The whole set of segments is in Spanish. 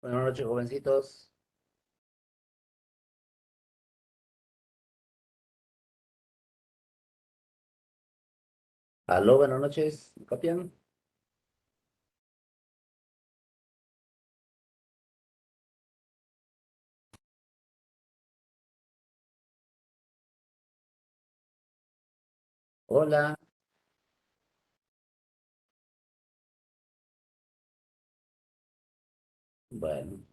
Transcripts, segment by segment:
Buenas noches, jovencitos. Aló, buenas noches. ¿Me copian? Hola. Bueno,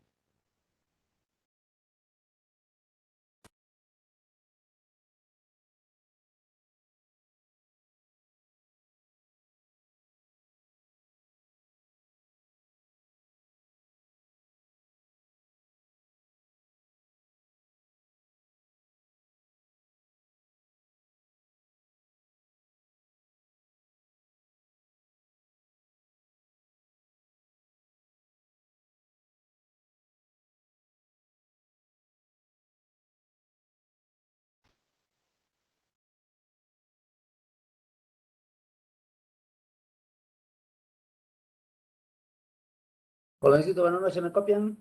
jovencito, buenas noches, ¿me copian?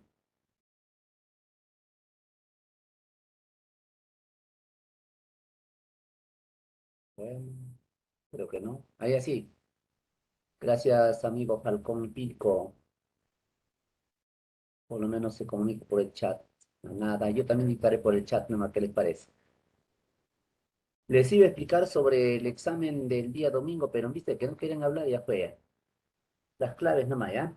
Bueno, creo que no. Ahí así. Gracias, amigo Falcón Pico. Por lo menos se comunica por el chat. Nada, yo también disparé por el chat, nomás, ¿qué les parece? Les iba a explicar sobre el examen del día domingo, pero viste que no quieren hablar, ya fue. Las claves nomás, ¿ya?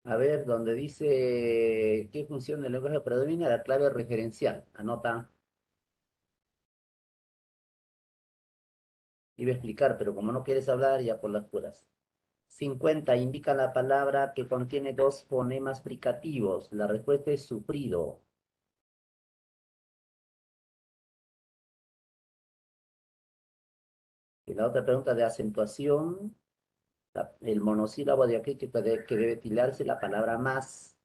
A ver, donde dice qué función del lenguaje predomina, la clave referencial. Anota. Iba a explicar, pero como no quieres hablar, ya por las puras. 50 indica la palabra que contiene dos fonemas fricativos. La respuesta es sufrido. Y la otra pregunta de acentuación, el monosílabo de aquí que debe tilarse la palabra más.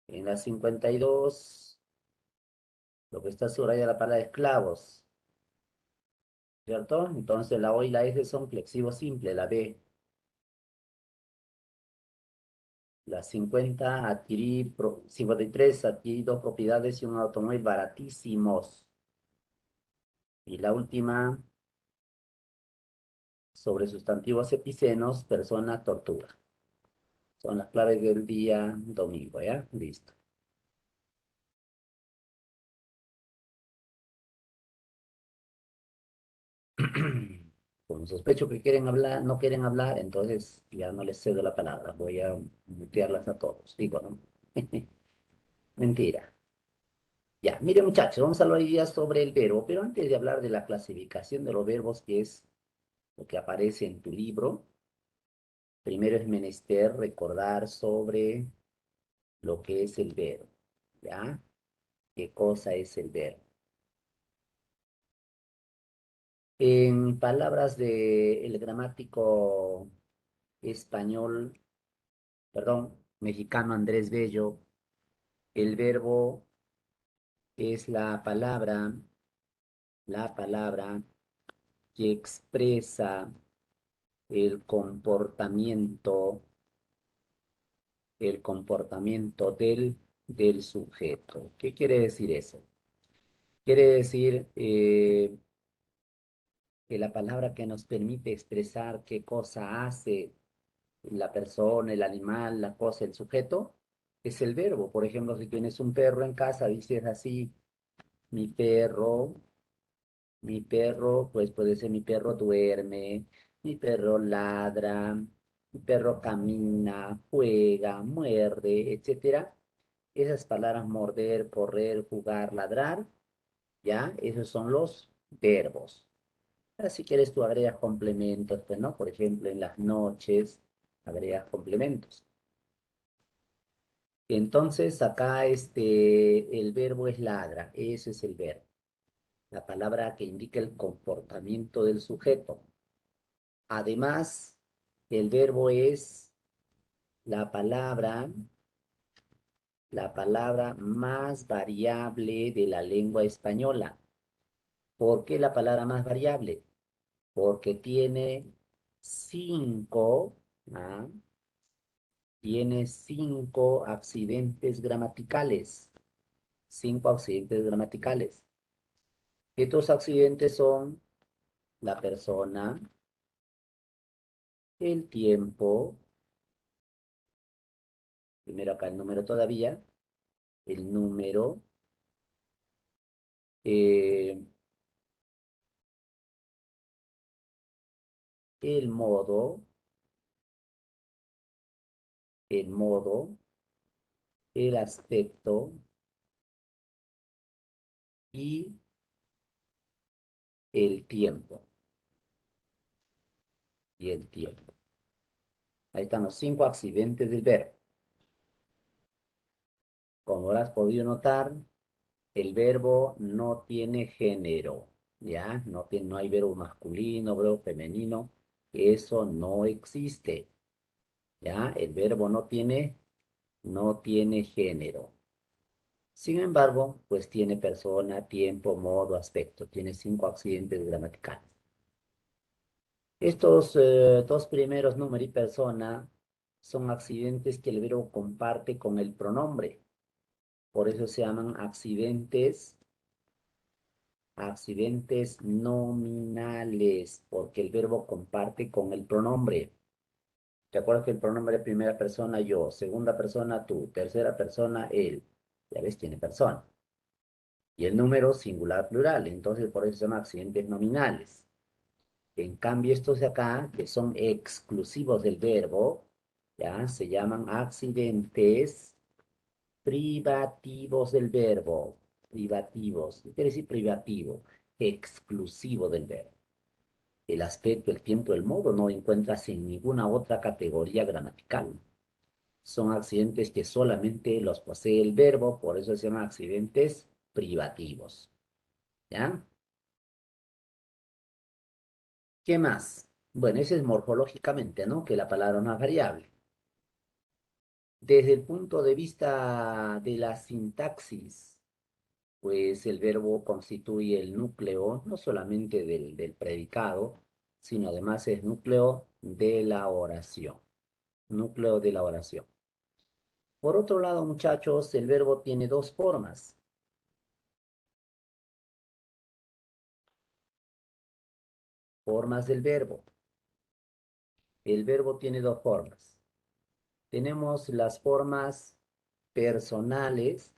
En la 52, lo que está subrayado la palabra esclavos, ¿cierto? Entonces la O y la S son flexivos simples, la B. La 53, adquirí dos propiedades y un automóvil baratísimos. Y la última, sobre sustantivos epicenos, persona, tortuga. Son las claves del día domingo, ¿ya? Listo. Como sospecho que quieren hablar, no quieren hablar, entonces ya no les cedo la palabra. Voy a mutearlas a todos. Digo, ¿no? Mentira. Ya, mire muchachos, vamos a hablar hoy día sobre el verbo, pero antes de hablar de la clasificación de los verbos, que es lo que aparece en tu libro, primero es menester recordar sobre lo que es el verbo, ¿ya? ¿Qué cosa es el verbo? En palabras del gramático español, perdón, mexicano Andrés Bello, el verbo es la palabra que expresa el comportamiento del sujeto. ¿Qué quiere decir eso? Quiere decir que la palabra que nos permite expresar qué cosa hace la persona, el animal, la cosa, el sujeto, es el verbo. Por ejemplo, si tienes un perro en casa, dices así, mi perro, mi perro, pues puede ser mi perro duerme, mi perro ladra, mi perro camina, juega, muerde, etcétera. Esas palabras morder, correr, jugar, ladrar, ¿ya? Esos son los verbos. Ahora, si quieres, tú agregas complementos, pues, ¿no? Por ejemplo, en las noches agregas complementos. Entonces, acá el verbo es ladra, ese es el verbo. La palabra que indica el comportamiento del sujeto. Además, el verbo es la palabra, la palabra más variable de la lengua española. ¿Por qué la palabra más variable? Porque tiene cinco, ¿ah? Tiene cinco accidentes gramaticales. Cinco accidentes gramaticales. Estos accidentes son la persona, el tiempo, primero acá el número todavía, el número, eh, el modo, el modo, el aspecto y el tiempo. Y el tiempo. Ahí están los cinco accidentes del verbo. Como lo has podido notar, el verbo no tiene género, ¿ya? No hay verbo masculino, verbo femenino. Eso no existe, ¿ya? El verbo no tiene género. Sin embargo, pues tiene persona, tiempo, modo, aspecto. Tiene cinco accidentes gramaticales. Estos dos primeros, número y persona, son accidentes que el verbo comparte con el pronombre. Por eso se llaman accidentes nominales, porque el verbo comparte con el pronombre. ¿Te acuerdas que el pronombre de primera persona yo, segunda persona tú, tercera persona él? Ya ves, tiene persona. Y el número singular plural, entonces por eso se llaman accidentes nominales. En cambio, estos de acá, que son exclusivos del verbo, ya se llaman accidentes privativos del verbo. Privativos. ¿Qué quiere decir privativo? Exclusivo del verbo. El aspecto, el tiempo, el modo no encuentras en ninguna otra categoría gramatical. Son accidentes que solamente los posee el verbo, por eso se llaman accidentes privativos. ¿Ya? ¿Qué más? Bueno, ese es morfológicamente, ¿no? Que la palabra no es variable. Desde el punto de vista de la sintaxis, pues el verbo constituye el núcleo no solamente del predicado, sino además es núcleo de la oración. Núcleo de la oración. Por otro lado, muchachos, el verbo tiene dos formas. Formas del verbo. El verbo tiene dos formas. Tenemos las formas personales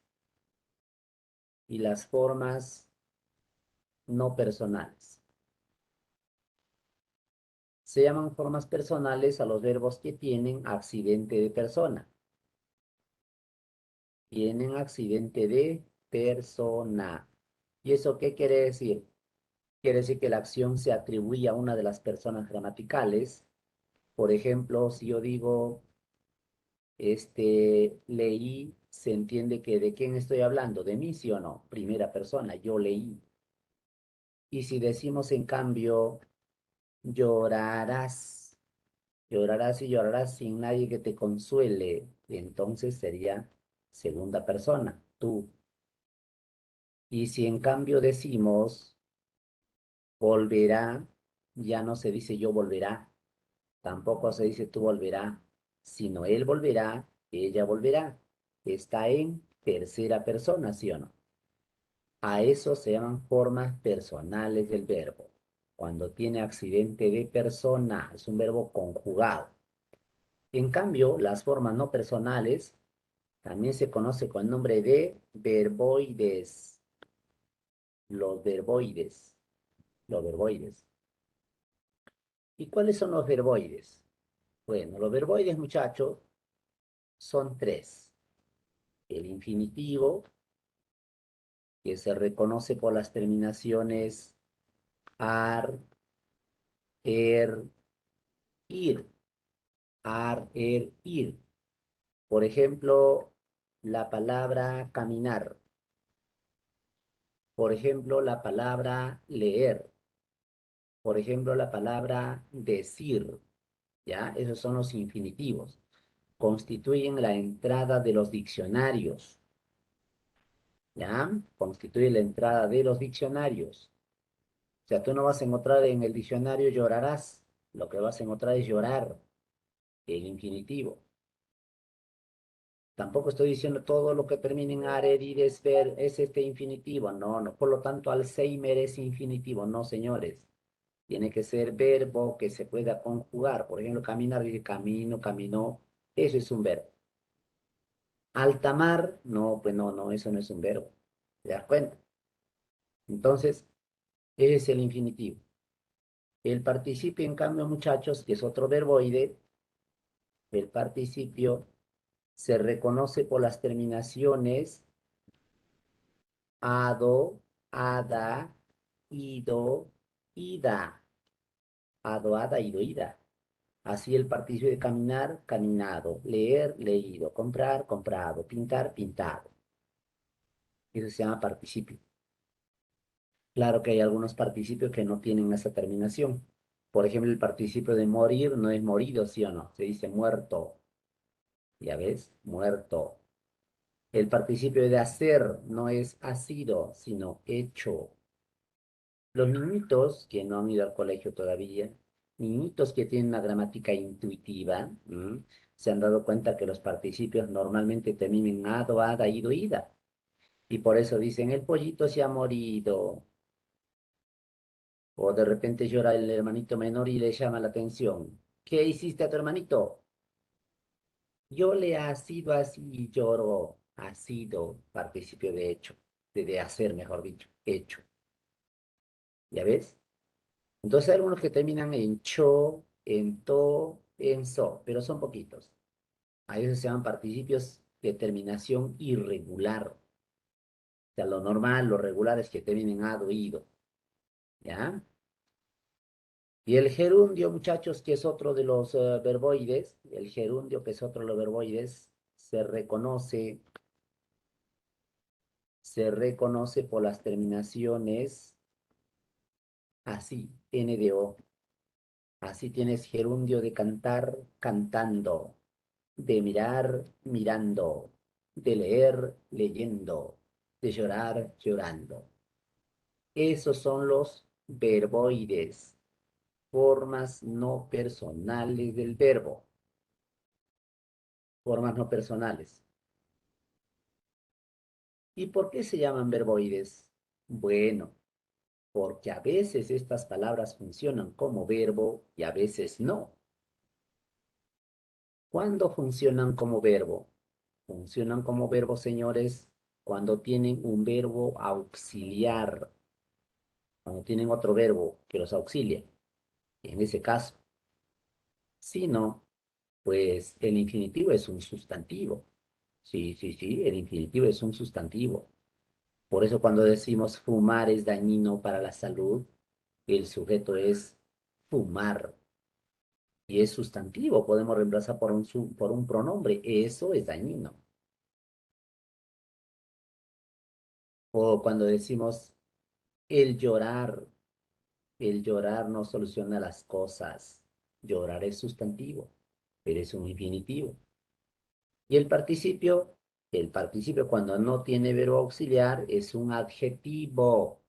y las formas no personales. Se llaman formas personales a los verbos que tienen accidente de persona. Tienen accidente de persona. ¿Y eso qué quiere decir? Quiere decir que la acción se atribuye a una de las personas gramaticales. Por ejemplo, si yo digo, leí, se entiende que de quién estoy hablando, de mí, sí o no. Primera persona, yo leí. Y si decimos en cambio, llorarás, llorarás y llorarás sin nadie que te consuele, entonces sería segunda persona, tú. Y si en cambio decimos, volverá, ya no se dice yo volverá, tampoco se dice tú volverá, sino él volverá, ella volverá. Está en tercera persona, ¿sí o no? A eso se llaman formas personales del verbo. Cuando tiene accidente de persona, es un verbo conjugado. En cambio, las formas no personales también se conoce con el nombre de verboides. Los verboides. Los verboides. ¿Y cuáles son los verboides? Bueno, los verboides, muchachos, son tres. El infinitivo, que se reconoce por las terminaciones ar, er, ir. Ar, er, ir. Por ejemplo, la palabra caminar. Por ejemplo, la palabra leer. Por ejemplo, la palabra decir. ¿Ya? Esos son los infinitivos. Constituyen la entrada de los diccionarios. ¿Ya? Constituye la entrada de los diccionarios. O sea, tú no vas a encontrar en el diccionario llorarás. Lo que vas a encontrar es llorar, el infinitivo. Tampoco estoy diciendo todo lo que termina en arer, ir, es ver, es este infinitivo. No, no. Por lo tanto, Alzheimer es infinitivo. No, señores. Tiene que ser verbo que se pueda conjugar. Por ejemplo, caminar, dice camino, caminó. Eso es un verbo. Alta mar, no, pues no, no, eso no es un verbo. ¿Te das cuenta? Entonces, ese es el infinitivo. El participio, en cambio, muchachos, que es otro verboide, el participio se reconoce por las terminaciones ado, ada, ido, ida. Ado, ada, ido, ida. Así el participio de caminar, caminado, leer, leído, comprar, comprado, pintar, pintado. Eso se llama participio. Claro que hay algunos participios que no tienen esa terminación. Por ejemplo, el participio de morir no es morido, ¿sí o no? Se dice muerto. ¿Ya ves? Muerto. El participio de hacer no es ha sido, sino hecho. Los niñitos que no han ido al colegio todavía, niñitos que tienen una gramática intuitiva, se han dado cuenta que los participios normalmente terminan en ado, ada, ido, ida. Y por eso dicen, el pollito se ha morido. O de repente llora el hermanito menor y le llama la atención. ¿Qué hiciste a tu hermanito? Yo le ha sido así y lloró. Ha sido participio de hecho, de hacer, mejor dicho, hecho. ¿Ya ves? Entonces hay algunos que terminan en cho, en to, en so, pero son poquitos. A veces se llaman participios de terminación irregular. O sea, lo normal, lo regular es que terminen en ado, ido. ¿Ya? Y el gerundio, muchachos, que es otro de los verboides, el gerundio, que es otro de los verboides, se reconoce por las terminaciones así, N de O. Así tienes gerundio de cantar, cantando, de mirar, mirando, de leer, leyendo, de llorar, llorando. Esos son los verboides, formas no personales del verbo, formas no personales. ¿Y por qué se llaman verboides? Bueno, porque a veces estas palabras funcionan como verbo y a veces no. ¿Cuándo funcionan como verbo? Funcionan como verbo, señores, cuando tienen un verbo auxiliar, cuando tienen otro verbo que los auxilia. En ese caso, si no, pues el infinitivo es un sustantivo. Sí, sí, sí, el infinitivo es un sustantivo. Por eso cuando decimos fumar es dañino para la salud, el sujeto es fumar y es sustantivo. Podemos reemplazar por un pronombre. Eso es dañino. O cuando decimos el llorar, el llorar no soluciona las cosas. Llorar es sustantivo, pero es un infinitivo. Y el participio cuando no tiene verbo auxiliar es un adjetivo.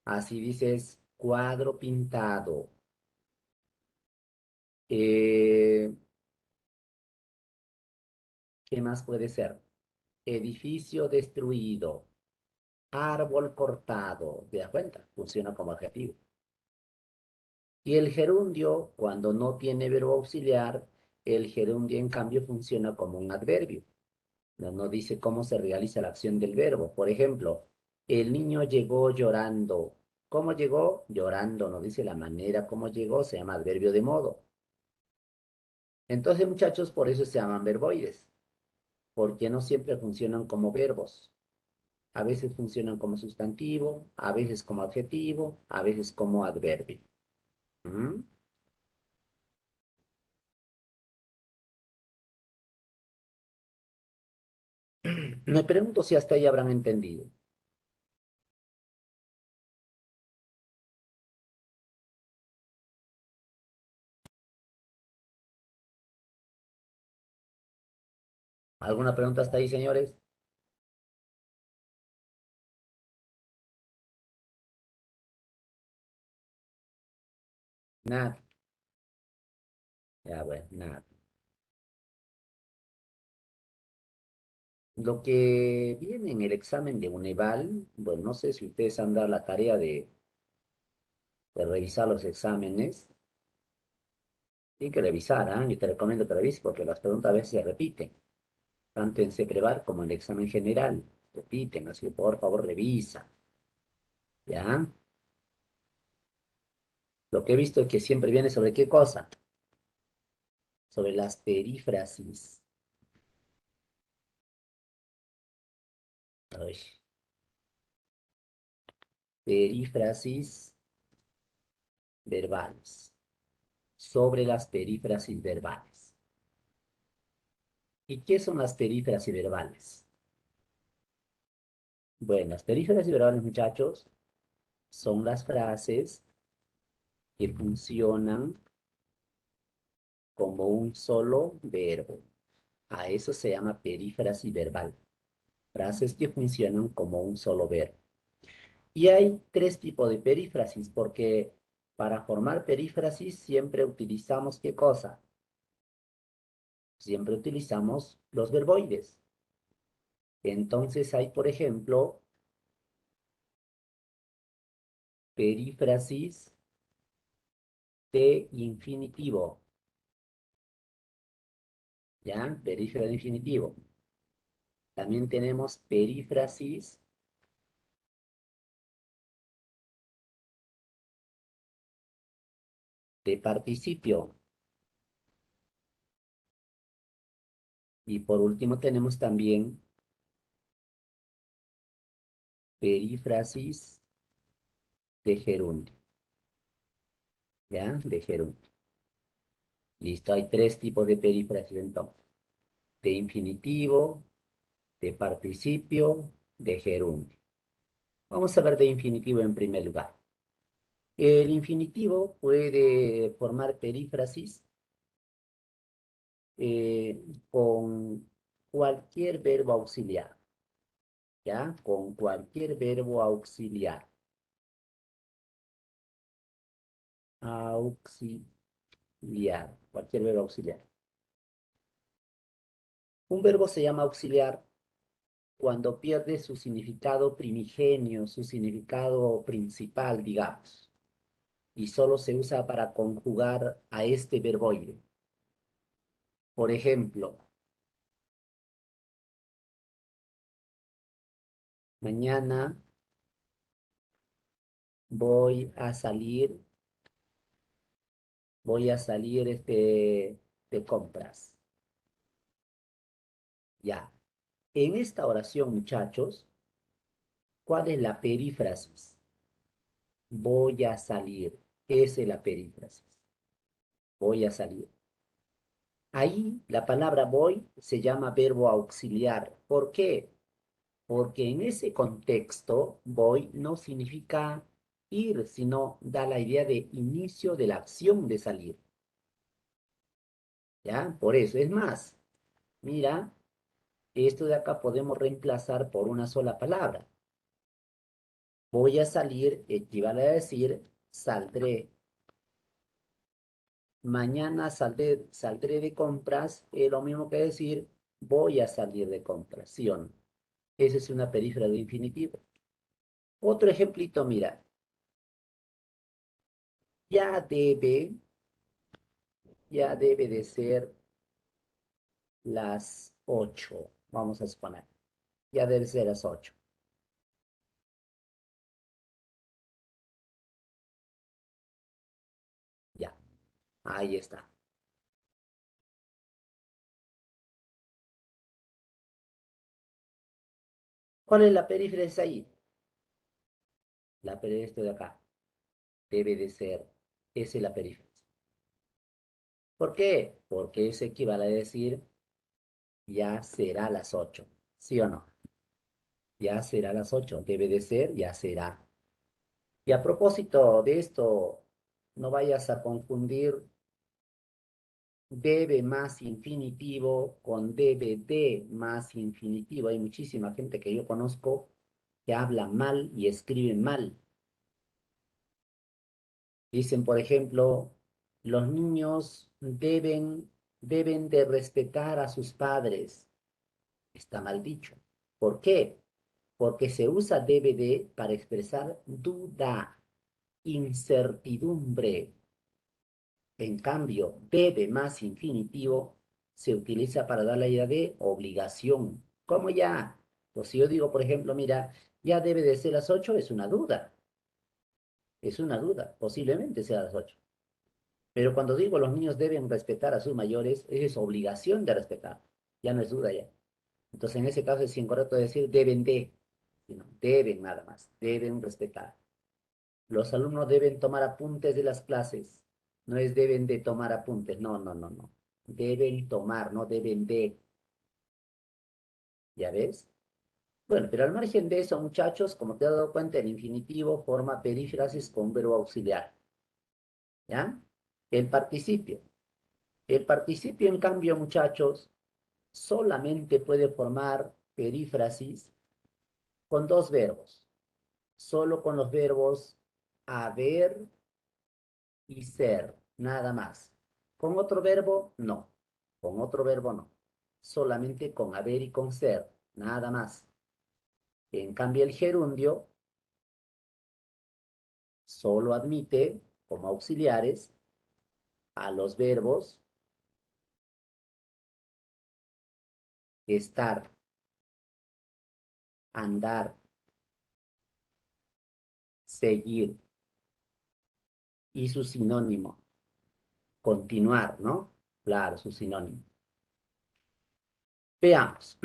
Así dices cuadro pintado. Eh, ¿Qué más puede ser? Edificio destruido. Árbol cortado. ¿Te das cuenta? Funciona como adjetivo. Y el gerundio, cuando no tiene verbo auxiliar, el gerundio en cambio funciona como un adverbio. No dice cómo se realiza la acción del verbo. Por ejemplo, el niño llegó llorando. ¿Cómo llegó? Llorando. No dice la manera como llegó, se llama adverbio de modo. Entonces, muchachos, por eso se llaman verboides, porque no siempre funcionan como verbos. A veces funcionan como sustantivo, a veces como adjetivo, a veces como adverbio. ¿Mm? Me pregunto si hasta ahí habrán entendido. ¿Alguna pregunta hasta ahí, señores? Nada. Ya, bueno, nada. Lo que viene en el examen de Uneval, bueno, no sé si ustedes han dado la tarea de revisar los exámenes. Hay que revisar, ¿ah? Yo te recomiendo que revises porque las preguntas a veces se repiten, tanto en Ceprevar como en el examen general. Repiten, así que por favor revisa, ¿ya? Lo que he visto es que siempre viene sobre qué cosa, sobre las perífrasis. Ay, perífrasis verbales, sobre las perífrasis verbales. ¿Y qué son las perífrasis verbales? Bueno, las perífrasis verbales, muchachos, son las frases que funcionan como un solo verbo. A eso se llama perífrasis verbal. Frases que funcionan como un solo verbo. Y hay tres tipos de perífrasis, porque para formar perífrasis siempre utilizamos ¿qué cosa? Siempre utilizamos los verboides. Entonces hay, por ejemplo, perífrasis de infinitivo. ¿Ya? Perífrasis de infinitivo. También tenemos perífrasis de participio. Y por último tenemos también perífrasis de gerundio. ¿Ya? De gerundio. Listo, hay tres tipos de perífrasis entonces. De infinitivo, de participio, de gerundio. Vamos a ver de infinitivo en primer lugar. El infinitivo puede formar perífrasis eh, con cualquier verbo auxiliar, ¿ya? Con cualquier verbo auxiliar. Auxiliar, cualquier verbo auxiliar. Un verbo se llama auxiliar cuando pierde su significado primigenio, su significado principal, digamos, y solo se usa para conjugar a este verboide. Por ejemplo, mañana voy a salir, de compras. Ya. En esta oración, muchachos, ¿cuál es la perífrasis? Voy a salir. Esa es la perífrasis. Voy a salir. Ahí la palabra voy se llama verbo auxiliar. ¿Por qué? Porque en ese contexto, voy no significa ir, sino da la idea de inicio de la acción de salir. ¿Ya? Por eso, es más, mira, esto de acá podemos reemplazar por una sola palabra. Voy a salir equivale a decir saldré. Mañana saldré de compras, es lo mismo que decir voy a salir de compras, ¿sí o no? Esa es una perífera de infinitivo. Otro ejemplito, mira, ya debe, ya debe de ser las 8, vamos a suponer. Ya debe ser las 8. Ya, ahí está. ¿Cuál es la perífrasis ahí? La perífrasis de acá. Debe de ser. Esa es la perífrasis. ¿Por qué? Porque eso equivale a decir ya será las 8. ¿Sí o no? Ya será las 8. Debe de ser, ya será. Y a propósito de esto, no vayas a confundir debe más infinitivo con debe de más infinitivo. Hay muchísima gente que yo conozco que habla mal y escribe mal. Dicen, por ejemplo, Los niños deben de respetar a sus padres. Está mal dicho. ¿Por qué? Porque se usa debe de para expresar duda, incertidumbre. En cambio, debe más infinitivo se utiliza para dar la idea de obligación. ¿Cómo ya? Pues si yo digo, por ejemplo, mira, ya debe de ser las 8, es una duda, posiblemente sea las 8. Pero cuando digo los niños deben respetar a sus mayores, es obligación de respetar, ya no es duda ya. Entonces, en ese caso es incorrecto decir deben de, sino deben nada más, deben respetar. Los alumnos deben tomar apuntes de las clases. No es deben de tomar apuntes. No, no, no, no. Deben tomar, no deben de. ¿Ya ves? Bueno, pero al margen de eso, muchachos, como te has dado cuenta, el infinitivo forma perífrasis con verbo auxiliar. ¿Ya? El participio. El participio, en cambio, muchachos, solamente puede formar perífrasis con dos verbos. Solo con los verbos haber y ser, nada más. Con otro verbo, no. Con otro verbo, no. Solamente con haber y con ser, nada más. En cambio, el gerundio solo admite como auxiliares a los verbos estar, andar, seguir y su sinónimo, continuar, ¿no? Claro, su sinónimo. Veamos.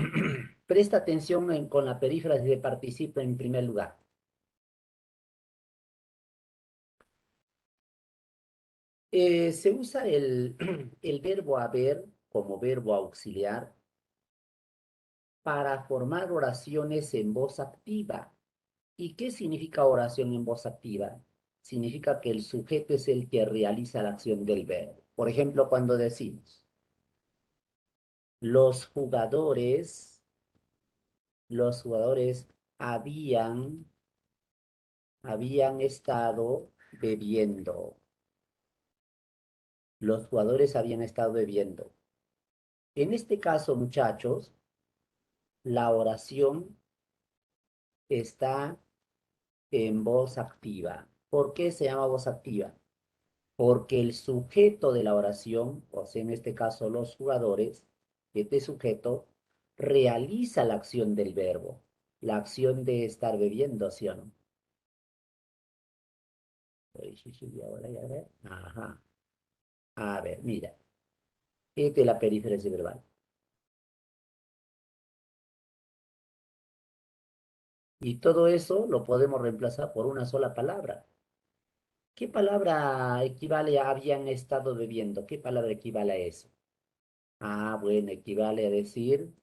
Presta atención con la perífrasis de participio en primer lugar. Se usa el verbo haber como verbo auxiliar para formar oraciones en voz activa. ¿Y qué significa oración en voz activa? Significa que el sujeto es el que realiza la acción del verbo. Por ejemplo, cuando decimos, los jugadores habían, habían estado bebiendo. Los jugadores habían estado bebiendo. En este caso, muchachos, la oración está en voz activa. ¿Por qué se llama voz activa? Porque el sujeto de la oración, o sea, en este caso los jugadores, este sujeto realiza la acción del verbo, la acción de estar bebiendo, ¿sí o no? Sí, sí, y ahora, ya ver. Ajá. A ver, mira. Esta es la perífrasis verbal. Y todo eso lo podemos reemplazar por una sola palabra. ¿Qué palabra equivale a habían estado bebiendo? ¿Qué palabra equivale a eso? Ah, bueno, equivale a decir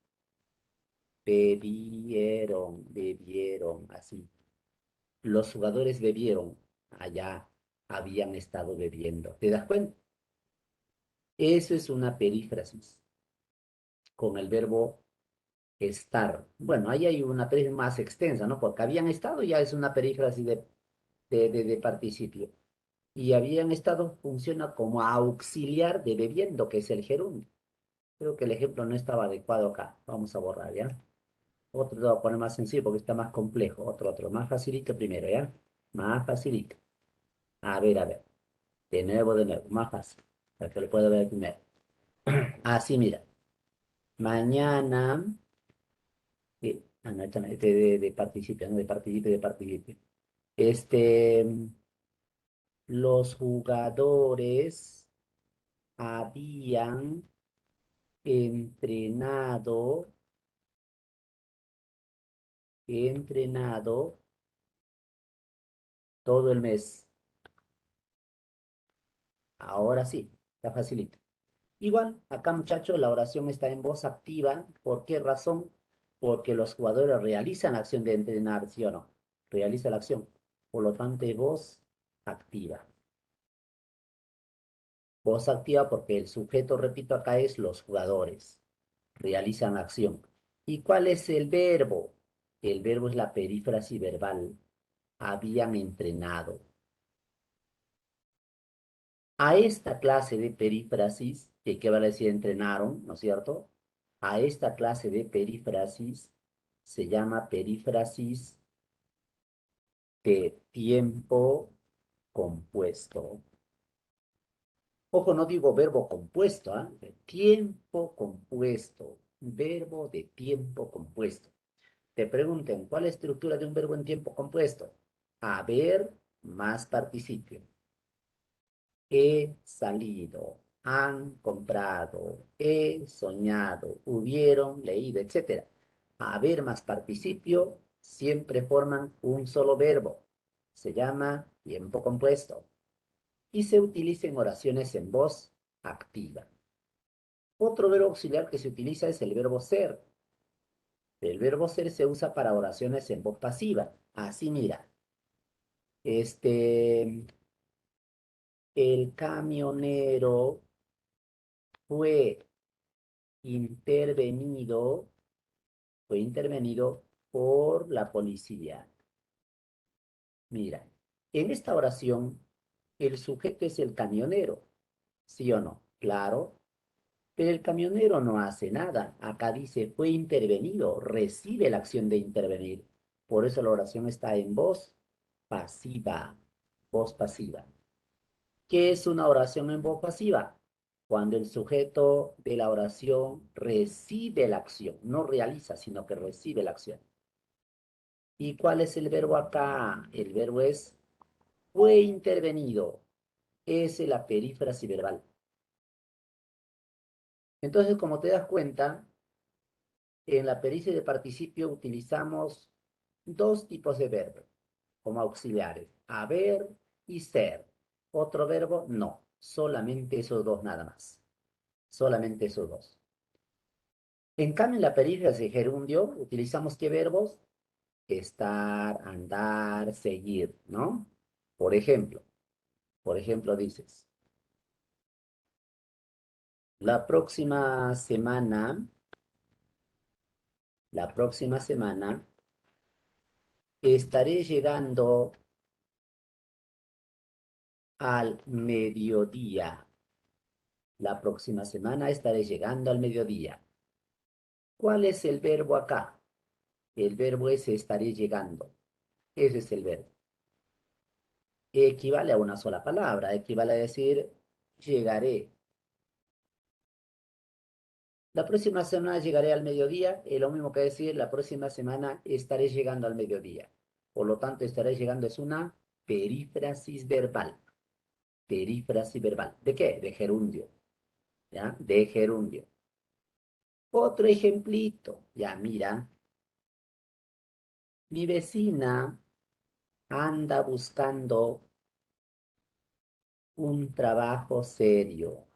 bebieron, bebieron, así. Los jugadores bebieron, allá habían estado bebiendo. ¿Te das cuenta? Eso es una perífrasis con el verbo estar. Bueno, ahí hay una perífrasis más extensa, ¿no? Porque habían estado ya es una perífrasis de participio. Y habían estado funciona como auxiliar de bebiendo, que es el gerundio. Creo que el ejemplo no estaba adecuado acá. Vamos a borrar, ¿ya? Otro lo voy a poner más sencillo porque está más complejo. Otro. Más facilito primero, ¿ya? Más facilito. A ver. De nuevo. Más fácil. Para que lo pueda ver primero. Así, mira. Mañana. No, este de participio, ¿no? De participio. Este. Los jugadores habían entrenado, entrenado todo el mes. Ahora sí, está facilito. Igual, acá muchachos, la oración está en voz activa. ¿Por qué razón? Porque los jugadores realizan la acción de entrenar, ¿sí o no? Realiza la acción. Por lo tanto, es voz activa. Voz activa porque el sujeto, repito, acá es los jugadores. Realizan la acción. ¿Y cuál es el verbo? El verbo es la perífrasis verbal. Habían entrenado. A esta clase de perífrasis, que equivale a decir entrenaron, ¿no es cierto? A esta clase de perífrasis se llama perífrasis de tiempo compuesto. Ojo, no digo verbo compuesto, ¿ah? De tiempo compuesto, verbo de tiempo compuesto. Te pregunten, ¿cuál es la estructura de un verbo en tiempo compuesto? Haber más participio. He salido, han comprado, he soñado, hubieron leído, etcétera. Haber más participio siempre forman un solo verbo. Se llama tiempo compuesto y se utiliza en oraciones en voz activa. Otro verbo auxiliar que se utiliza es el verbo ser. El verbo ser se usa para oraciones en voz pasiva. Así mira, este, el camionero fue intervenido, fue intervenido por la policía. Mira, en esta oración, el sujeto es el camionero, ¿sí o no? Claro, pero el camionero no hace nada. Acá dice, fue intervenido, recibe la acción de intervenir. Por eso la oración está en voz pasiva, voz pasiva. ¿Qué es una oración en voz pasiva? Cuando el sujeto de la oración recibe la acción, no realiza, sino que recibe la acción. ¿Y cuál es el verbo acá? El verbo es fue intervenido. Es la perífrasis verbal. Entonces, como te das cuenta, en la pericia de participio utilizamos dos tipos de verbos como auxiliares, haber y ser. Otro verbo, no. Solamente esos dos nada más. Solamente esos dos. En cambio, en la perífrasis de gerundio utilizamos qué verbos? Estar, andar, seguir, ¿no? Por ejemplo, por ejemplo dices, la próxima semana, la próxima semana estaré llegando al mediodía. La próxima semana estaré llegando al mediodía. ¿Cuál es el verbo acá? El verbo es estaré llegando. Ese es el verbo. Equivale a una sola palabra. Equivale a decir llegaré. La próxima semana llegaré al mediodía. Es lo mismo que decir la próxima semana estaré llegando al mediodía. Por lo tanto, estaré llegando es una perífrasis verbal. Perífrasis verbal. ¿De qué? De gerundio. ¿Ya? De gerundio. Otro ejemplito. Ya, mira. Mi vecina anda buscando un trabajo serio,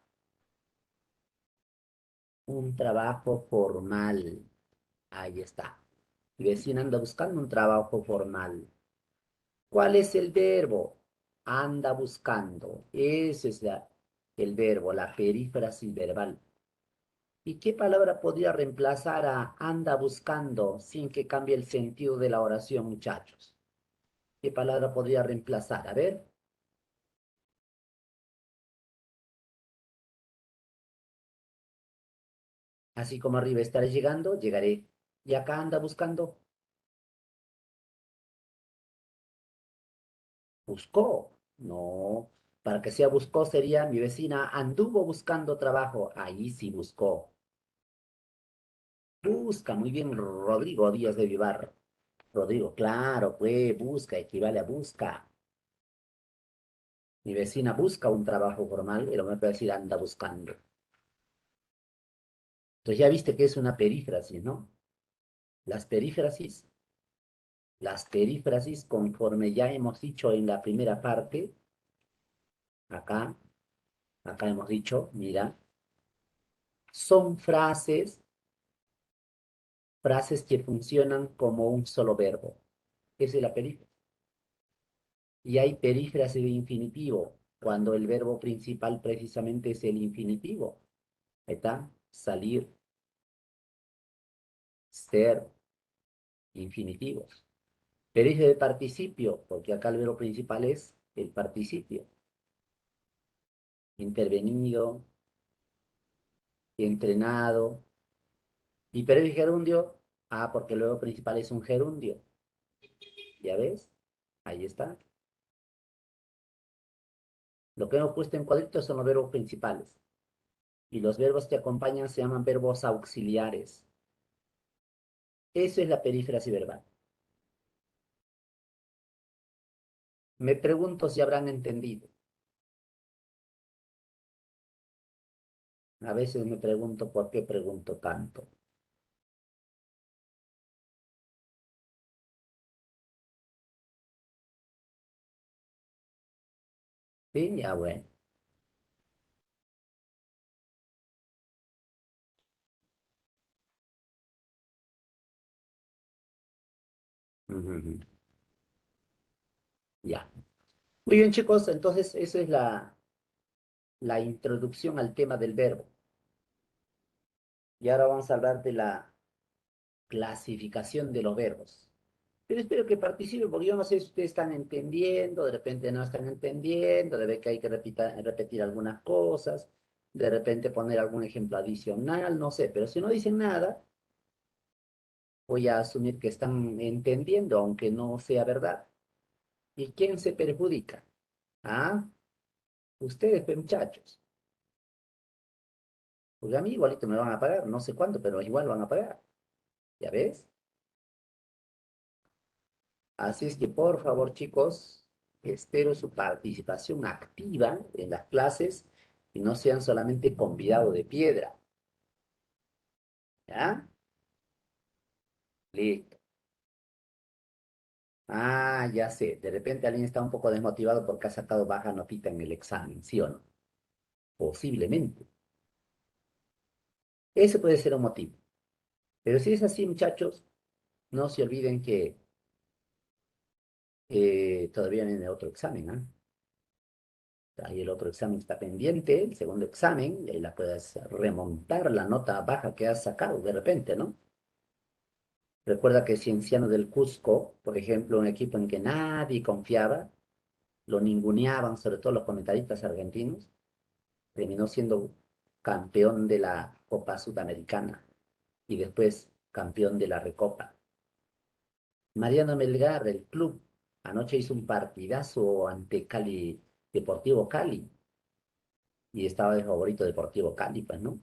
un trabajo formal. Ahí está. Mi vecina anda buscando un trabajo formal. ¿Cuál es el verbo? Anda buscando. Ese es el verbo, la perífrasis verbal. ¿Y qué palabra podría reemplazar a anda buscando sin que cambie el sentido de la oración, muchachos? ¿Qué palabra podría reemplazar? A ver, así como arriba estaré llegando, llegaré. Y acá anda buscando, buscó. No, para que sea buscó sería mi vecina anduvo buscando trabajo. Ahí sí buscó. Busca, muy bien, Rodrigo Díaz de Vivar. Rodrigo, claro, pues busca, equivale a busca. Mi vecina busca un trabajo formal, pero me puede decir anda buscando. Entonces ya viste que es una perífrasis, ¿no? Las perífrasis, las perífrasis, conforme ya hemos dicho en la primera parte, acá, acá hemos dicho, mira, son frases que funcionan como un solo verbo. Esa es la perífrasis. Y hay perífrasis de infinitivo, cuando el verbo principal precisamente es el infinitivo. Ahí está, salir, ser, infinitivos. Perífrasis de participio, porque acá el verbo principal es el participio. intervenido, entrenado. Y pero el gerundio, porque el verbo principal es un gerundio. ¿Ya ves? Ahí está. Lo que hemos puesto en cuadritos son los verbos principales. Y los verbos que acompañan se llaman verbos auxiliares. Eso es la perífrasis verbal. Me pregunto si habrán entendido. A veces me pregunto por qué pregunto tanto. Sí, ya bueno. Ujú, ujú. Ya. Muy bien, chicos. Entonces, esa es la introducción al tema del verbo. Y ahora vamos a hablar de la clasificación de los verbos. Pero espero que participen, porque yo no sé si ustedes están entendiendo, de repente no están entendiendo, de ver que hay que repetir algunas cosas, de repente poner algún ejemplo adicional, no sé, pero si no dicen nada, voy a asumir que están entendiendo, aunque no sea verdad. ¿Y quién se perjudica? Ah, ustedes, pues, muchachos. Porque a mí igualito me van a pagar, no sé cuánto, pero igual van a pagar. ¿Ya ves? Así es que, por favor, chicos, espero su participación activa en las clases y no sean solamente convidados de piedra. ¿Ya? Listo. Ya sé. De repente alguien está un poco desmotivado porque ha sacado baja notita en el examen, ¿sí o no? Posiblemente. Ese puede ser un motivo. Pero si es así, muchachos, no se olviden que todavía viene otro examen, ¿ah? Ahí el otro examen está pendiente, el segundo examen, y ahí la puedes remontar la nota baja que has sacado de repente, ¿no? Recuerda que Cienciano del Cusco, por ejemplo, un equipo en que nadie confiaba, lo ninguneaban, sobre todo los comentaristas argentinos, terminó siendo campeón de la Copa Sudamericana y después campeón de la Recopa. Mariano Melgar, del club, anoche hizo un partidazo ante Cali, Deportivo Cali, y estaba de favorito Deportivo Cali, pues, ¿no?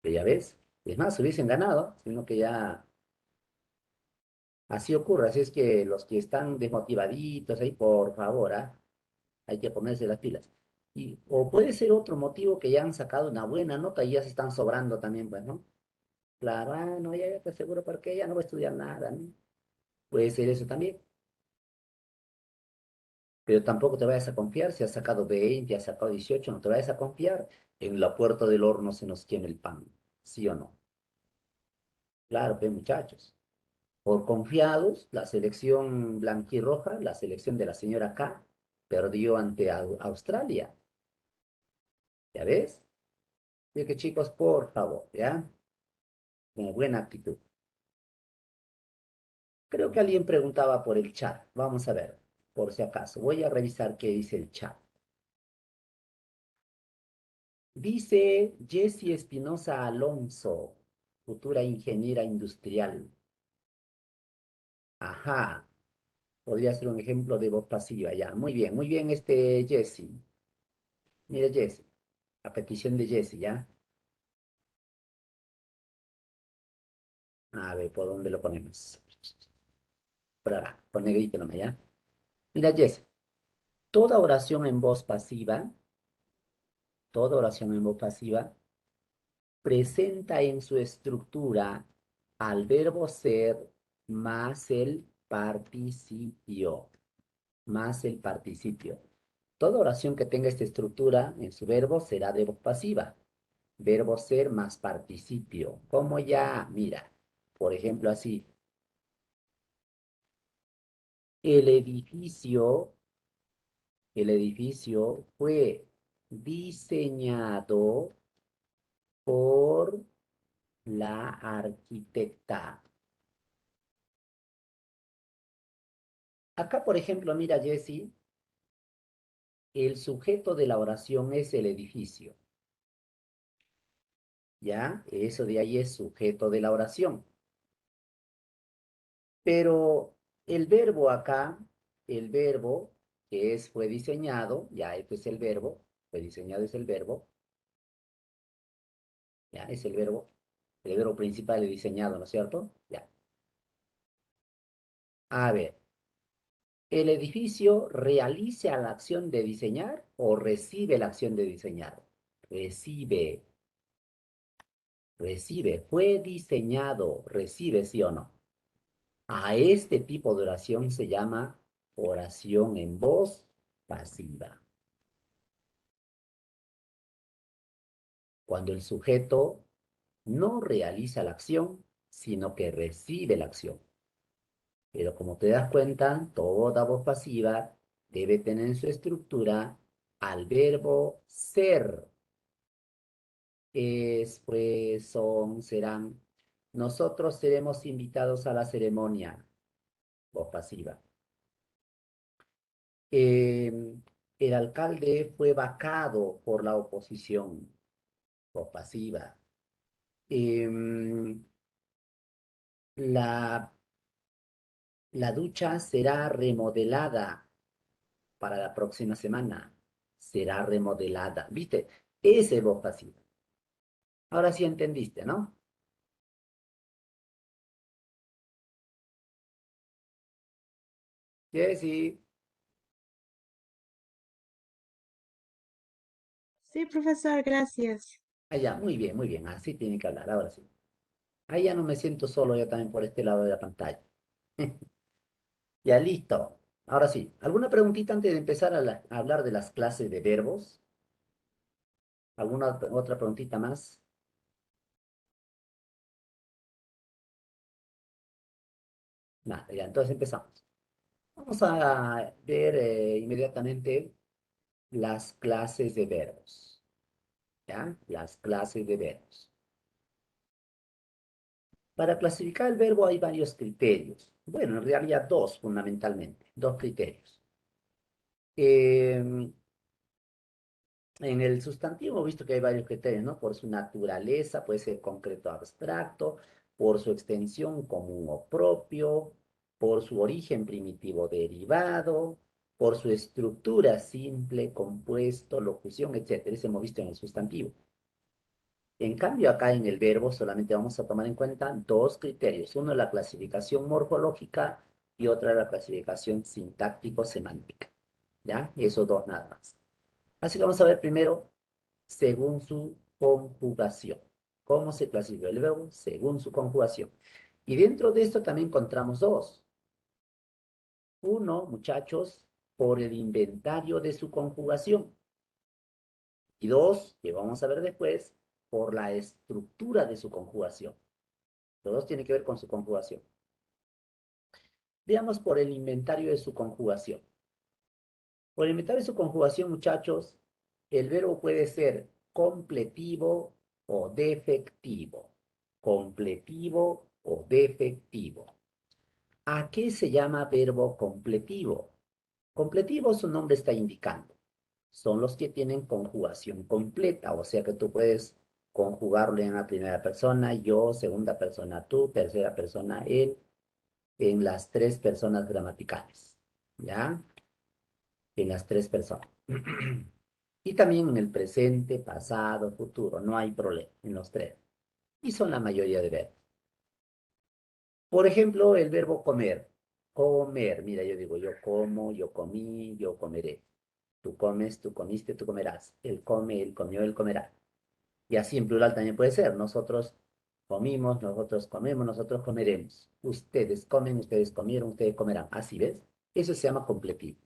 Pero ya ves, es más, hubiesen ganado, sino que ya así ocurre. Así es que los que están desmotivaditos ahí, por favor, hay que ponerse las pilas. O puede ser otro motivo que ya han sacado una buena nota y ya se están sobrando también, pues, ¿no? Claro, no, ya te seguro porque ya no voy a estudiar nada, ¿no? Puede ser eso también. Pero tampoco te vayas a confiar si has sacado 20, has sacado 18, no te vayas a confiar. En la puerta del horno se nos quema el pan, ¿sí o no? Claro, pues, muchachos. Por confiados, la selección blanquirroja, la selección de la señora K, perdió ante Australia. ¿Ya ves? Así que chicos, por favor, ¿ya? Con buena actitud. Creo que alguien preguntaba por el chat. Vamos a ver, por si acaso. Voy a revisar qué dice el chat. Dice Jessie Espinosa Alonso, futura ingeniera industrial. Ajá, podría ser un ejemplo de voz pasiva ya. Muy bien, Jessie. Mira, Jessie, a petición de Jessie, ¿ya? A ver, ¿por dónde lo ponemos? Por acá, por negrito nomás, ¿ya? Mira, Jessie, toda oración en voz pasiva, toda oración en voz pasiva presenta en su estructura al verbo ser más el participio, más el participio. Toda oración que tenga esta estructura en su verbo será de voz pasiva. Verbo ser más participio. Como ya, mira, por ejemplo, así, el edificio, el edificio fue diseñado por la arquitecta. Acá, por ejemplo, mira, Jessie, el sujeto de la oración es el edificio, ¿ya? Eso de ahí es sujeto de la oración. Pero el verbo acá, el verbo que es, fue diseñado, ya este es el verbo, fue diseñado es el verbo, ya es el verbo principal y diseñado, ¿no es cierto? Ya. A ver, ¿el edificio realiza la acción de diseñar o recibe la acción de diseñar? Recibe, recibe, fue diseñado, recibe, ¿sí o no? A este tipo de oración se llama oración en voz pasiva. Cuando el sujeto no realiza la acción, sino que recibe la acción. Pero como te das cuenta, toda voz pasiva debe tener en su estructura al verbo ser. Es, pues, son, serán. Nosotros seremos invitados a la ceremonia, voz pasiva. El alcalde fue vacado por la oposición, voz pasiva. Em, la La ducha será remodelada para la próxima semana. Será remodelada. ¿Viste? Ese es voz pasiva. Ahora sí entendiste, ¿no? Sí, sí. Sí, profesor, gracias. Allá, muy bien, muy bien. Así tiene que hablar, ahora sí. Ahí ya no me siento solo yo también por este lado de la pantalla. Ya listo. Ahora sí. ¿Alguna preguntita antes de empezar a hablar de las clases de verbos? ¿Alguna otra preguntita más? Nada, ya, entonces empezamos. Vamos a ver inmediatamente las clases de verbos. ¿Ya? Las clases de verbos. Para clasificar el verbo hay varios criterios. Bueno, en realidad dos fundamentalmente, dos criterios. Eh, en el sustantivo, hemos visto que hay varios criterios, ¿no? Por su naturaleza, puede ser concreto o abstracto, por su extensión común o propio, por su origen primitivo derivado, por su estructura simple, compuesto, locución, etcétera. Eso hemos visto en el sustantivo. En cambio, acá en el verbo solamente vamos a tomar en cuenta dos criterios. Uno, la clasificación morfológica y otra, la clasificación sintáctico-semántica. ¿Ya? Esos dos nada más. Así que vamos a ver primero, según su conjugación. ¿Cómo se clasifica el verbo? Según su conjugación. Y dentro de esto también encontramos dos. Uno, muchachos, por el inventario de su conjugación. Y dos, que vamos a ver después, por la estructura de su conjugación. Los dos tienen que ver con su conjugación. Veamos por el inventario de su conjugación. Por el inventario de su conjugación, muchachos, el verbo puede ser completivo o defectivo. Completivo o defectivo. ¿A qué se llama verbo completivo? Completivo su nombre está indicando. Son los que tienen conjugación completa, o sea que tú puedes conjugarlo en la primera persona, yo, segunda persona tú, tercera persona él, en las tres personas gramaticales, ¿ya? En las tres personas. Y también en el presente, pasado, futuro, no hay problema en los tres. Y son la mayoría de verbos. Por ejemplo, el verbo comer. Comer, mira, yo digo, yo como, yo comí, yo comeré. Tú comes, tú comiste, tú comerás. Él come, él comió, él comerá. Y así en plural también puede ser. Nosotros comimos, nosotros comemos, nosotros comeremos. Ustedes comen, ustedes comieron, ustedes comerán. Así ves. Eso se llama completivo.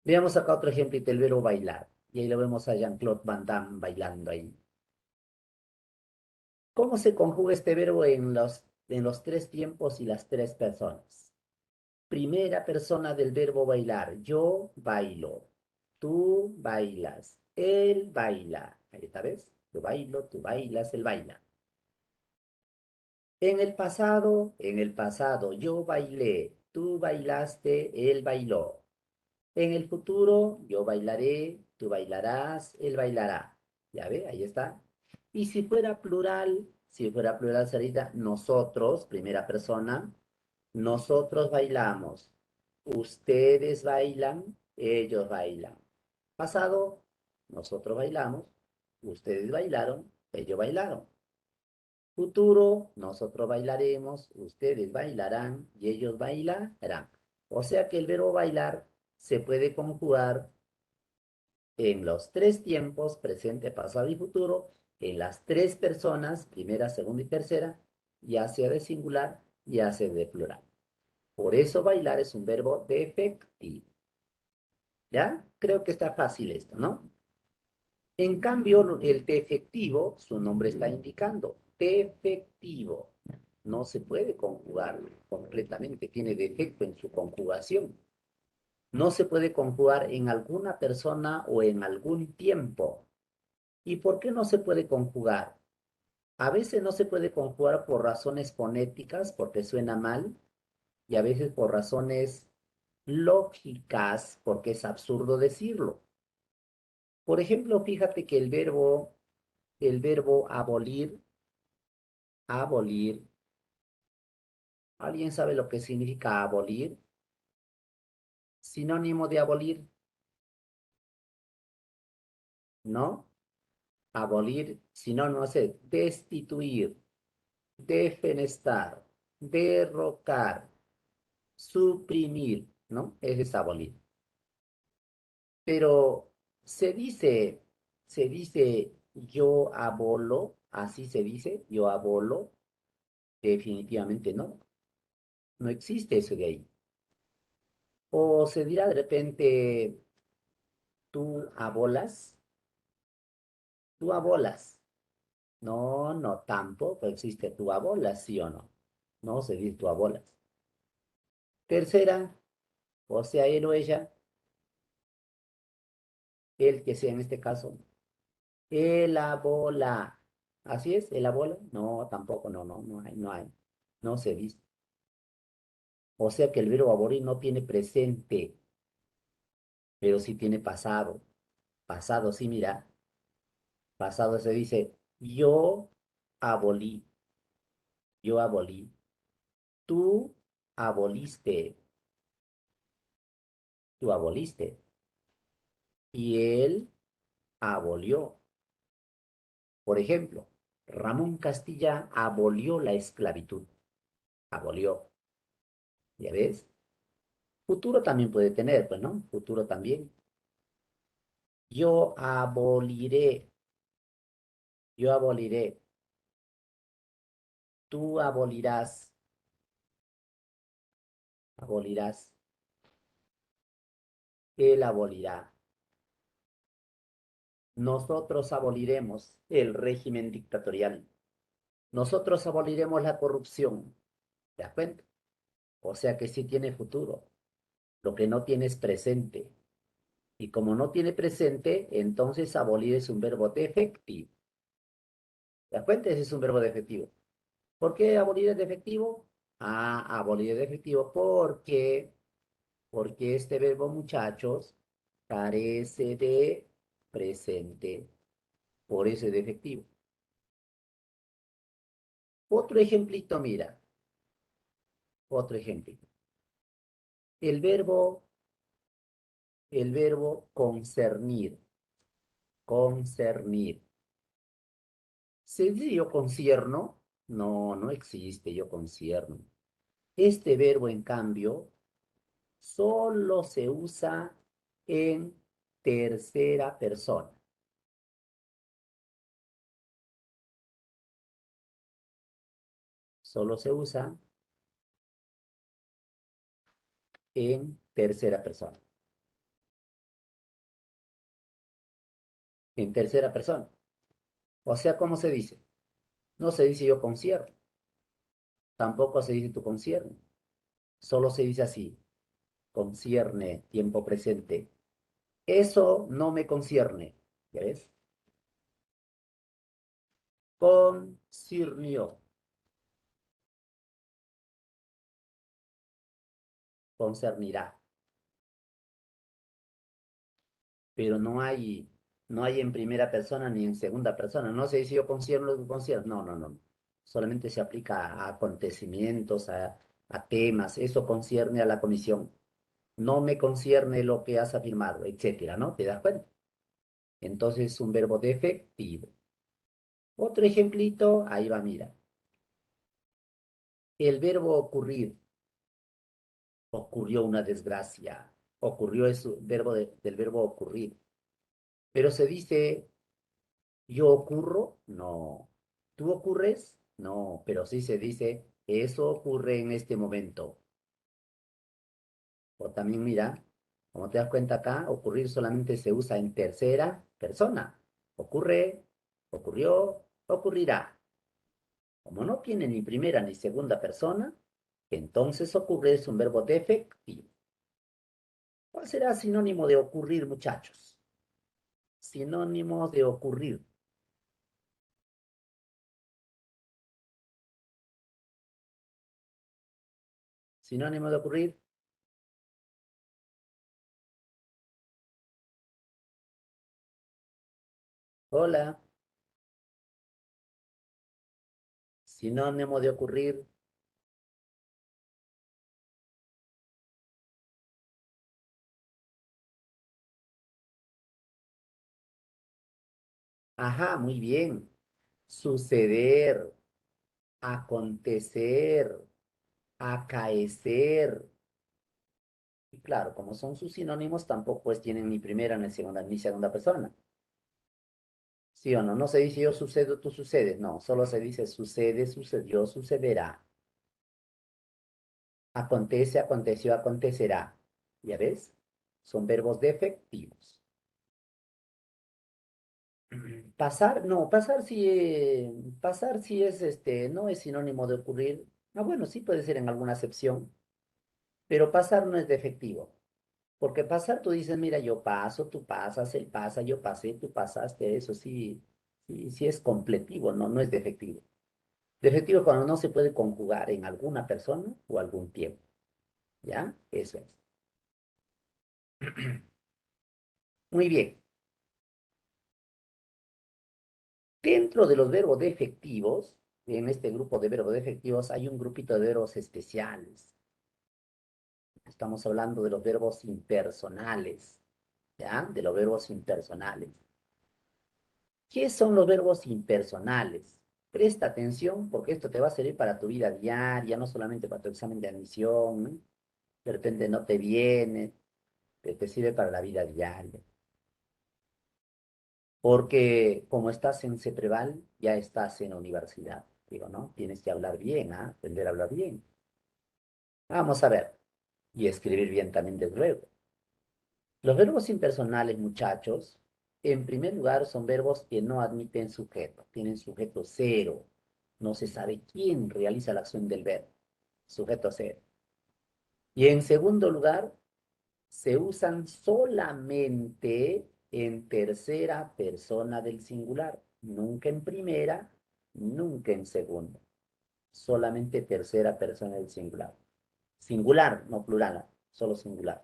Veamos acá otro ejemplo del verbo bailar. Y ahí lo vemos a Jean-Claude Van Damme bailando ahí. ¿Cómo se conjuga este verbo en los tres tiempos y las tres personas? Primera persona del verbo bailar. Yo bailo. Tú bailas. Él baila. Ahí está, ¿ves? Yo bailo, tú bailas, él baila. En el pasado, yo bailé. Tú bailaste, él bailó. En el futuro yo bailaré, tú bailarás, él bailará. Ya ve, ahí está. Y si fuera plural sería nosotros, primera persona, nosotros bailamos, ustedes bailan, ellos bailan. Pasado, nosotros bailamos, ustedes bailaron, ellos bailaron. Futuro, nosotros bailaremos, ustedes bailarán y ellos bailarán. O sea que el verbo bailar se puede conjugar en los tres tiempos, presente, pasado y futuro, en las tres personas, primera, segunda y tercera, ya sea de singular, ya sea de plural. Por eso bailar es un verbo defectivo. ¿Ya? Creo que está fácil esto, ¿no? En cambio, el defectivo, su nombre está indicando, defectivo. No se puede conjugar completamente, tiene defecto en su conjugación. No se puede conjugar en alguna persona o en algún tiempo. ¿Y por qué no se puede conjugar? A veces no se puede conjugar por razones fonéticas, porque suena mal, y a veces por razones lógicas, porque es absurdo decirlo. Por ejemplo, fíjate que el verbo abolir, abolir, ¿alguien sabe lo que significa abolir? Sinónimo de abolir, ¿no? Abolir, sinónimo es destituir, defenestar, derrocar, suprimir, ¿no? Ese es abolir. Pero se dice yo abolo, así se dice, yo abolo, definitivamente no, no existe eso de ahí. O se dirá de repente, tú abolas, tú abolas. No, no, tampoco existe tú abolas, sí o no. No se dice tú abolas. Tercera, o sea, él o ella, el que sea en este caso, el abola. ¿Así es? ¿El abola? No, tampoco, no, no, no hay, no hay. No se dice. O sea que el verbo abolir no tiene presente, pero sí tiene pasado. Pasado, sí, mira. Pasado se dice, abolí, yo abolí. Tú aboliste, tú aboliste. Y él abolió. Por ejemplo, Ramón Castilla abolió la esclavitud. Abolió. ¿Ya ves? Futuro también puede tener, pues, ¿no? Futuro también. Yo aboliré, yo aboliré. Tú abolirás, abolirás. Él abolirá. Nosotros aboliremos el régimen dictatorial. Nosotros aboliremos la corrupción. ¿Te das cuenta? O sea que sí tiene futuro. Lo que no tiene es presente. Y como no tiene presente, entonces abolir es un verbo defectivo. ¿Te das cuenta? Ese es un verbo defectivo. ¿Por qué abolir es defectivo? Ah, abolir es defectivo porque este verbo, muchachos, carece de presente. Por eso es defectivo. Otro ejemplito, mira. Otro ejemplito. El verbo, el verbo concernir. Concernir. ¿Se dice yo concierno? No, no existe yo concierno. Este verbo, en cambio, solo se usa en tercera persona. Solo se usa en tercera persona. En tercera persona. O sea, ¿cómo se dice? No se dice yo concierno. Tampoco se dice tu concierno. Solo se dice así. Concierne, tiempo presente. Eso no me concierne. ¿Ya ves? Concirnió. Concernirá. pero no hay en primera persona ni en segunda persona. No se dice yo concierno lo que concierno. No, no, no. Solamente se aplica a acontecimientos, a temas. Eso concierne a la comisión. No me concierne lo que has afirmado, etcétera, ¿no? ¿Te das cuenta? Entonces es un verbo defectivo. Otro ejemplito, ahí va, mira. El verbo ocurrir, ocurrió una desgracia. Ocurrió es un verbo del verbo ocurrir. Pero se dice, ¿yo ocurro? No. ¿Tú ocurres? No, pero sí se dice, eso ocurre en este momento. O también mira, como te das cuenta acá, ocurrir solamente se usa en tercera persona. Ocurre, ocurrió, ocurrirá. Como no tiene ni primera ni segunda persona, entonces ocurre es un verbo defectivo. ¿Cuál será sinónimo de ocurrir, muchachos? Sinónimo de ocurrir. Sinónimo de ocurrir. Hola. Sinónimo de ocurrir. Ajá, muy bien. Suceder, acontecer, acaecer. Y claro, como son sus sinónimos, tampoco pues tienen ni primera ni segunda persona. ¿Sí o no? No se dice yo sucedo, tú sucedes. No, solo se dice sucede, sucedió, sucederá. Acontece, aconteció, acontecerá. ¿Ya ves? Son verbos defectivos. Pasar, no, pasar sí es no es sinónimo de ocurrir. Ah, bueno, sí puede ser en alguna acepción, pero pasar no es defectivo. Porque pasar tú dices, mira, yo paso, tú pasas, él pasa, yo pasé, tú pasaste, eso sí, sí, sí es completivo, no, no es defectivo. Defectivo cuando no se puede conjugar en alguna persona o algún tiempo, ¿ya? Eso es. Muy bien. Dentro de los verbos defectivos, en este grupo de verbos defectivos hay un grupito de verbos especiales. Estamos hablando de los verbos impersonales, ¿ya? De los verbos impersonales. ¿Qué son los verbos impersonales? Presta atención porque esto te va a servir para tu vida diaria, no solamente para tu examen de admisión, ¿no? De repente no te viene, te sirve para la vida diaria. Porque como estás en CEPREVAL, ya estás en la universidad. Digo, ¿no? Tienes que hablar bien, ¿ah? Aprender a hablar bien. Vamos a ver. Y escribir bien también, desde luego. Los verbos impersonales, muchachos, en primer lugar son verbos que no admiten sujeto, tienen sujeto cero. No se sabe quién realiza la acción del verbo, sujeto cero. Y en segundo lugar, se usan solamente en tercera persona del singular, nunca en primera, nunca en segunda, solamente tercera persona del singular. Singular, no plural, solo singular.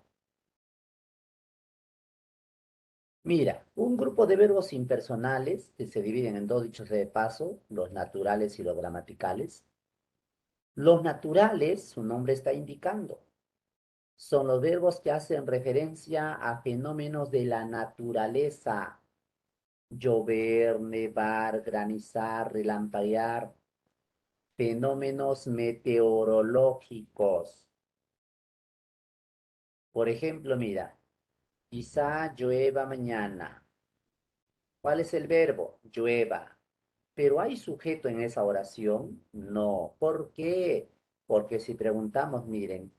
Mira, un grupo de verbos impersonales que se dividen en dos dichos de paso, los naturales y los gramaticales. Los naturales, su nombre está indicando, son los verbos que hacen referencia a fenómenos de la naturaleza. Llover, nevar, granizar, relampaguear, fenómenos meteorológicos. Por ejemplo, mira, quizá llueva mañana. ¿Cuál es el verbo? Llueva. ¿Pero hay sujeto en esa oración? No. ¿Por qué? Porque si preguntamos, miren,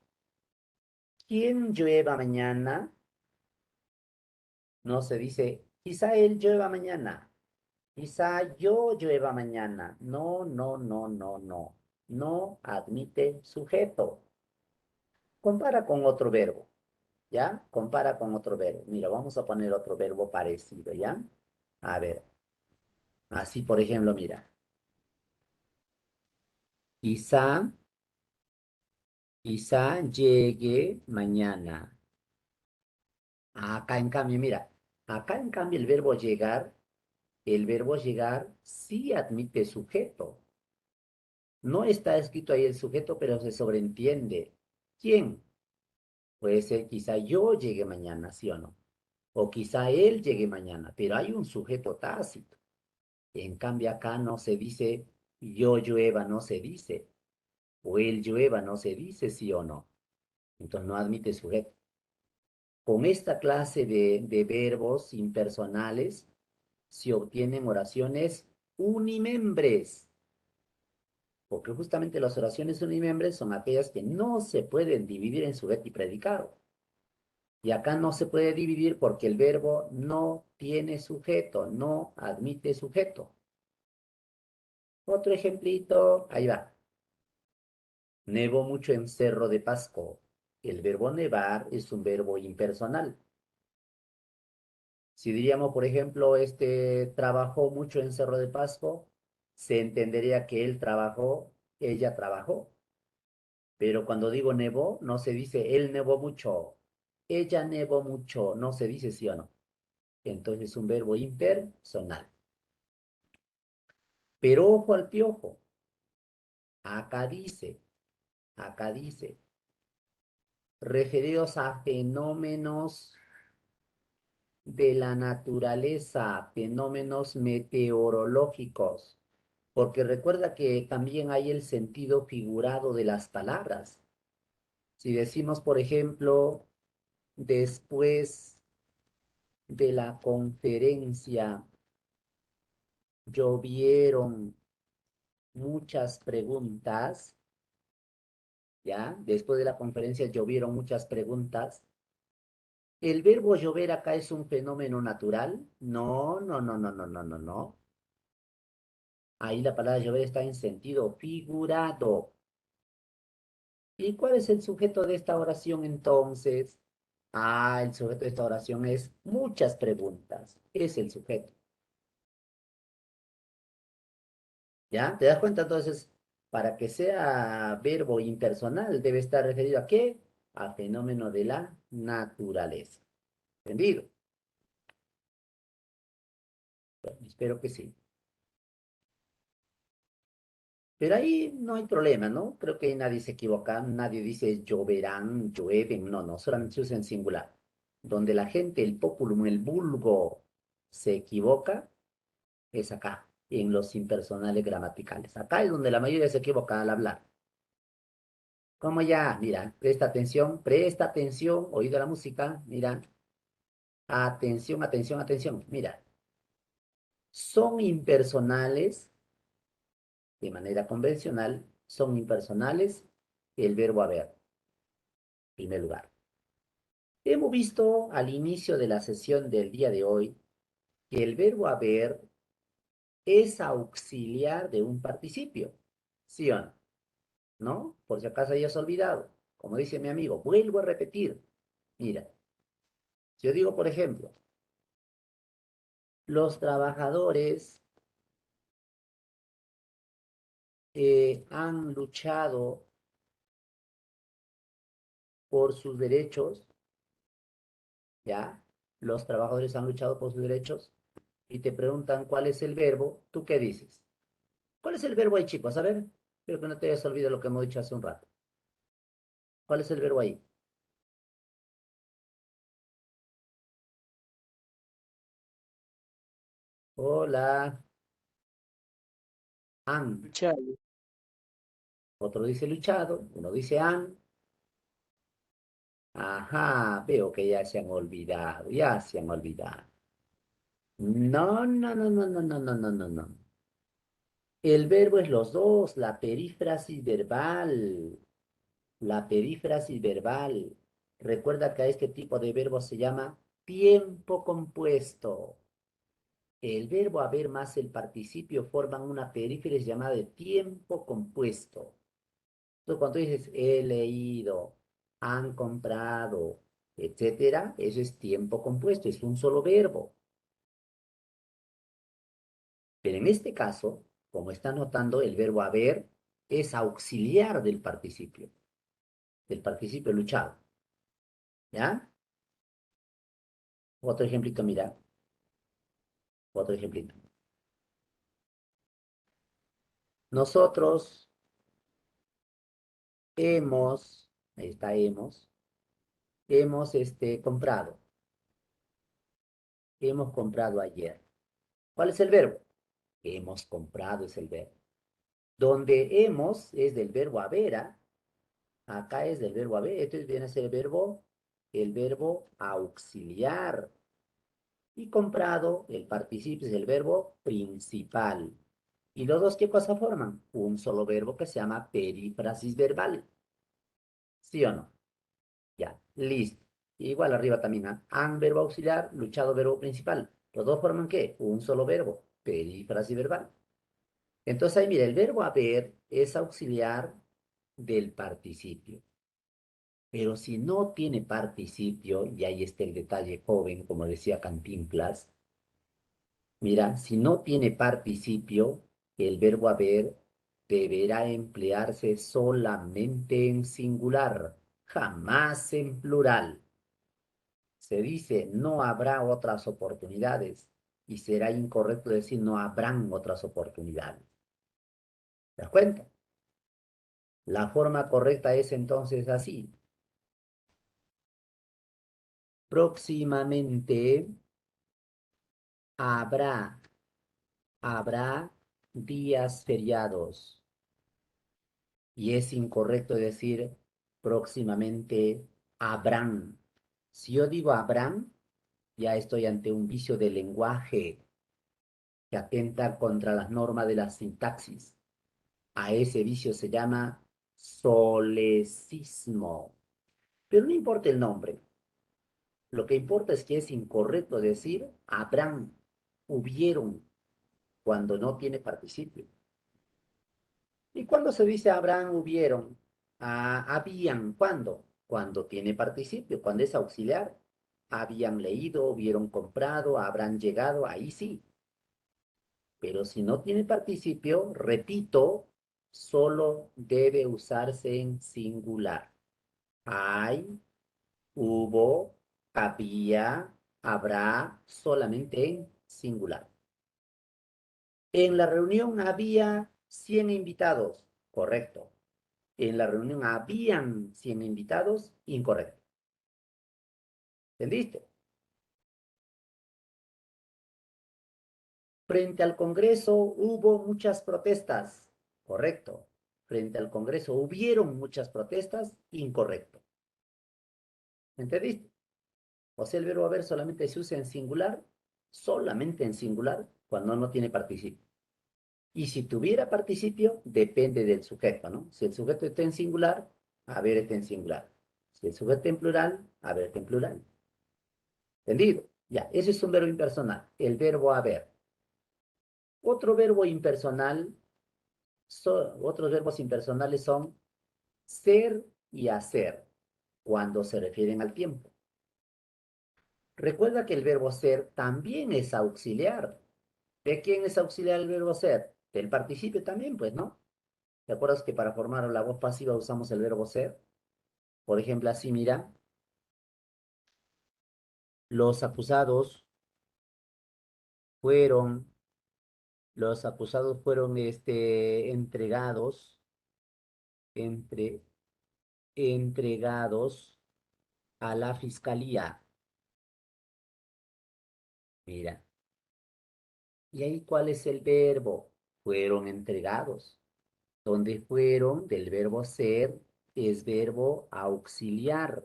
¿quién llueva mañana? No se dice, quizá él llueva mañana. Quizá yo llueva mañana. No, no, no, no, no. No admite sujeto. Compara con otro verbo, ¿ya? Compara con otro verbo. Mira, vamos a poner otro verbo parecido, ¿ya? A ver, así por ejemplo, mira, quizá, quizá llegue mañana. Acá en cambio, mira. Acá, en cambio, el verbo llegar sí admite sujeto. No está escrito ahí el sujeto, pero se sobreentiende. ¿Quién? Puede ser quizá yo llegue mañana, ¿sí o no? O quizá él llegue mañana, pero hay un sujeto tácito. En cambio, acá no se dice yo llueva, no se dice. O él llueva, no se dice, ¿sí o no? Entonces no admite sujeto. Con esta clase de verbos impersonales se obtienen oraciones unimembres, porque justamente las oraciones unimembres son aquellas que no se pueden dividir en sujeto y predicado. Y acá no se puede dividir porque el verbo no tiene sujeto, no admite sujeto. Otro ejemplito, ahí va. Nevó mucho en Cerro de Pasco. El verbo nevar es un verbo impersonal. Si diríamos, por ejemplo, este trabajó mucho en Cerro de Pasco, se entendería que él trabajó, ella trabajó. Pero cuando digo nevó, no se dice él nevó mucho, ella nevó mucho, no se dice sí o no. Entonces es un verbo impersonal. Pero ojo al piojo. Acá dice, acá dice, referidos a fenómenos de la naturaleza, fenómenos meteorológicos, porque recuerda que también hay el sentido figurado de las palabras. Si decimos, por ejemplo, después de la conferencia llovieron muchas preguntas, ¿ya? Después de la conferencia llovieron muchas preguntas. ¿El verbo llover acá es un fenómeno natural? No, no, no, no, no, no, no, no. Ahí la palabra llover está en sentido figurado. ¿Y cuál es el sujeto de esta oración entonces? Ah, el sujeto de esta oración es muchas preguntas. Es el sujeto. ¿Ya? ¿Te das cuenta? Entonces, para que sea verbo impersonal, debe estar referido a qué? A fenómeno de la naturaleza. ¿Entendido? Bueno, espero que sí. Pero ahí no hay problema, ¿no? Creo que ahí nadie se equivoca, nadie dice lloverán, llueven, no, no, solamente se usa en singular. Donde la gente, el populum, el vulgo, se equivoca, es acá, en los impersonales gramaticales. Acá es donde la mayoría se equivoca al hablar. Como ya, mira, presta atención, oído la música, mira, atención, atención, atención, mira. Son impersonales, de manera convencional, son impersonales el verbo haber, en primer lugar. Hemos visto al inicio de la sesión del día de hoy que el verbo haber es auxiliar de un participio, ¿sí o no? ¿No? Por si acaso hayas olvidado. Como dice mi amigo, vuelvo a repetir. Mira, yo digo, por ejemplo, los trabajadores han luchado por sus derechos, ¿ya? Los trabajadores han luchado por sus derechos y te preguntan cuál es el verbo, ¿tú qué dices? ¿Cuál es el verbo ahí, chicos? A ver, espero que no te hayas olvidado lo que hemos dicho hace un rato. ¿Cuál es el verbo ahí? Hola, han. Luchado. Otro dice luchado, uno dice han. Ajá, veo que ya se han olvidado, ya se han olvidado. No, no, no, no, no, no, no, no, no, no. El verbo es los dos, la perífrasis verbal, la perífrasis verbal. Recuerda que a este tipo de verbo se llama tiempo compuesto. El verbo haber más el participio forman una perífrasis llamada de tiempo compuesto. Entonces, cuando tú dices he leído, han comprado, etcétera, eso es tiempo compuesto, es un solo verbo. Pero en este caso, como está notando, el verbo haber es auxiliar del participio luchado. ¿Ya? Otro ejemplito, mira. Otro ejemplito. Nosotros hemos, ahí está, comprado. Hemos comprado ayer. ¿Cuál es el verbo? Hemos comprado es el verbo. Donde hemos es del verbo haber, ¿ah? Acá es del verbo haber. Entonces viene a ser el verbo auxiliar. Y comprado, el participio es el verbo principal. ¿Y los dos qué cosa forman? Un solo verbo que se llama perífrasis verbal. ¿Sí o no? Ya, listo. Igual arriba también, ¿ah? Han, verbo auxiliar, luchado, verbo principal. ¿Los dos forman qué? Un solo verbo, perífrasis verbal. Entonces ahí mira, el verbo haber es auxiliar del participio. Pero si no tiene participio, y ahí está el detalle joven, como decía Cantinflas, mira, si no tiene participio, el verbo haber deberá emplearse solamente en singular, jamás en plural. Se dice no habrá otras oportunidades y será incorrecto decir no habrán otras oportunidades. ¿Te das cuenta? La forma correcta es entonces así. Próximamente habrá, habrá días feriados. Y es incorrecto decir próximamente habrán. Si yo digo habrán, ya estoy ante un vicio de lenguaje que atenta contra las normas de la sintaxis. A ese vicio se llama solecismo. Pero no importa el nombre. Lo que importa es que es incorrecto decir habrán, hubieron, cuando no tiene participio. ¿Y cuándo se dice habrán, hubieron? Ah, habían, ¿cuándo? Cuando tiene participio, cuando es auxiliar. Habían leído, hubieron comprado, habrán llegado, ahí sí. Pero si no tiene participio, repito, solo debe usarse en singular. Hay, hubo, había, habrá, solamente en singular. En la reunión había 100 invitados, correcto. En la reunión habían 100 invitados, incorrecto. ¿Entendiste? Frente al Congreso hubo muchas protestas, correcto. Frente al Congreso hubieron muchas protestas, incorrecto. ¿Entendiste? O sea, el verbo haber solamente se usa en singular, solamente en singular, cuando no tiene participio. Y si tuviera participio, depende del sujeto, ¿no? Si el sujeto está en singular, haber está en singular. Si el sujeto está en plural, haber está en plural. ¿Entendido? Ya, ese es un verbo impersonal, el verbo haber. Otro verbo impersonal, otros verbos impersonales son ser y hacer, cuando se refieren al tiempo. Recuerda que el verbo ser también es auxiliar. ¿De quién es auxiliar el verbo ser? Del participio también, pues, ¿no? ¿Te acuerdas que para formar la voz pasiva usamos el verbo ser? Por ejemplo, así mira, los acusados fueron, entregados, entre, entregados a la fiscalía. Mira, ¿y ahí cuál es el verbo? Fueron entregados. Donde fueron del verbo ser es verbo auxiliar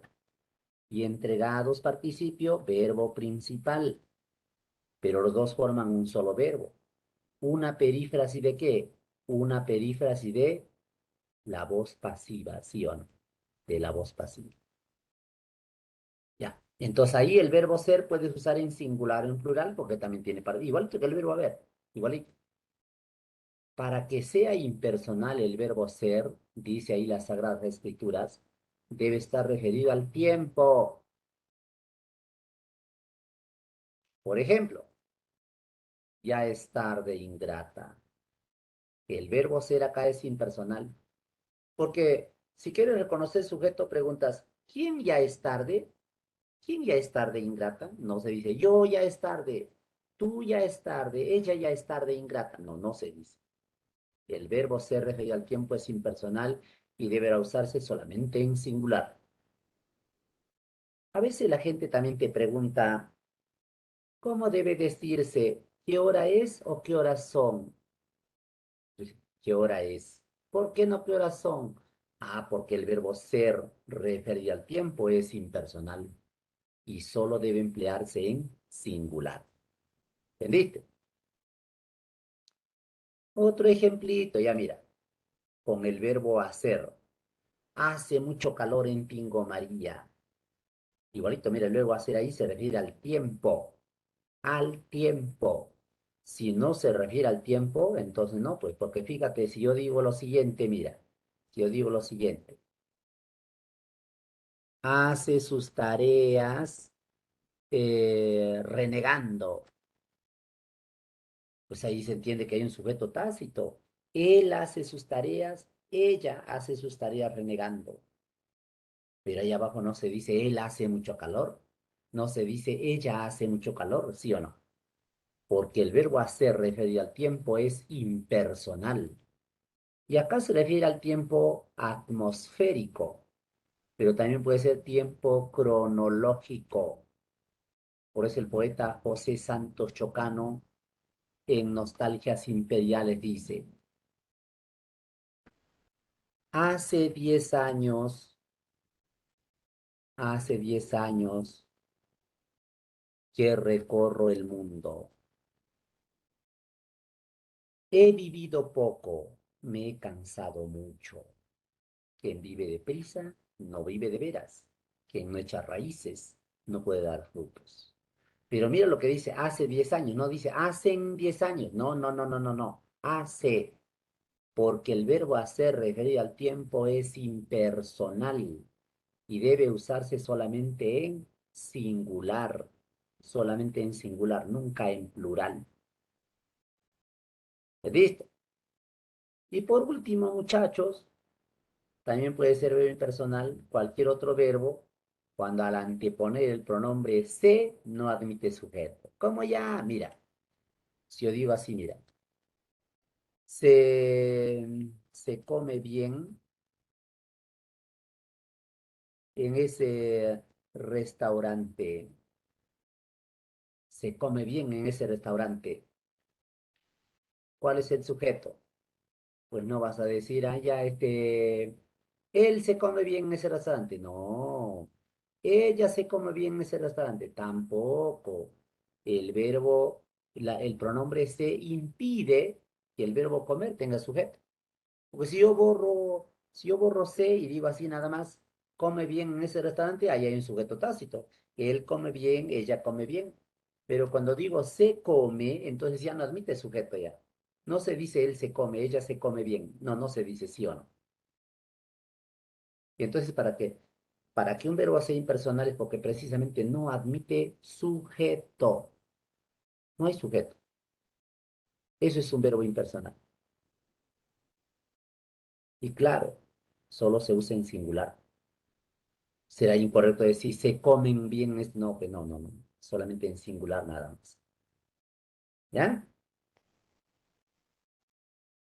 y entregados participio, verbo principal, pero los dos forman un solo verbo. ¿Una perífrasis de qué? Una perífrasis de la voz pasiva, ¿sí o no? De la voz pasiva. Ya. Entonces ahí el verbo ser puedes usar en singular o en plural porque también tiene igual que el verbo haber, igualito. Para que sea impersonal el verbo ser, dice ahí las Sagradas Escrituras, debe estar referido al tiempo. Por ejemplo, ya es tarde, ingrata. El verbo ser acá es impersonal. Porque si quieres reconocer sujeto, preguntas, ¿quién ya es tarde? ¿Quién ya es tarde, ingrata? No se dice yo ya es tarde, tú ya es tarde, ella ya es tarde, ingrata. No, no se dice. El verbo ser referido al tiempo es impersonal y deberá usarse solamente en singular. A veces la gente también te pregunta, ¿cómo debe decirse? ¿Qué hora es o qué horas son? Pues, ¿qué hora es? ¿Por qué no qué horas son? Ah, porque el verbo ser referido al tiempo es impersonal y solo debe emplearse en singular. ¿Entendiste? Otro ejemplito, ya mira, con el verbo hacer. Hace mucho calor en Pingo María. Igualito, mira, luego hacer ahí se refiere al tiempo, al tiempo. Si no se refiere al tiempo, entonces no, pues porque fíjate, si yo digo lo siguiente, mira, si yo digo lo siguiente, hace sus tareas renegando, pues ahí se entiende que hay un sujeto tácito. Él hace sus tareas, ella hace sus tareas renegando. Pero ahí abajo no se dice él hace mucho calor, no se dice ella hace mucho calor, ¿sí o no? Porque el verbo hacer referido al tiempo es impersonal. Y acá se refiere al tiempo atmosférico, pero también puede ser tiempo cronológico. Por eso el poeta José Santos Chocano en Nostalgias Imperiales dice, hace 10 años, hace 10 años que recorro el mundo. He vivido poco, me he cansado mucho. Quien vive deprisa no vive de veras. Quien no echa raíces no puede dar frutos. Pero mira lo que dice hace 10 años, no dice hacen 10 años. No, no, no, no, no, no. Hace, porque el verbo hacer referido al tiempo es impersonal y debe usarse solamente en singular, solamente en singular, nunca en plural. ¿Listo? Y por último, muchachos, también puede ser verbo impersonal cualquier otro verbo cuando al anteponer el pronombre se no admite sujeto. Como ya, mira, si yo digo así, mira, se come bien en ese restaurante. Se come bien en ese restaurante. ¿Cuál es el sujeto? Pues no vas a decir, ah, ya, él se come bien en ese restaurante. No, ella se come bien en ese restaurante. Tampoco. El verbo, el pronombre se impide que el verbo comer tenga sujeto. Porque si yo borro se y digo así nada más, come bien en ese restaurante, ahí hay un sujeto tácito. Él come bien, ella come bien. Pero cuando digo se come, entonces ya no admite sujeto ya. No se dice él se come, ella se come bien. No, no se dice sí o no. Y entonces, ¿para qué? Para que un verbo sea impersonal es porque precisamente no admite sujeto. No hay sujeto. Eso es un verbo impersonal. Y claro, solo se usa en singular. Será incorrecto decir se comen bien. No, que no, no, no. Solamente en singular nada más. ¿Ya?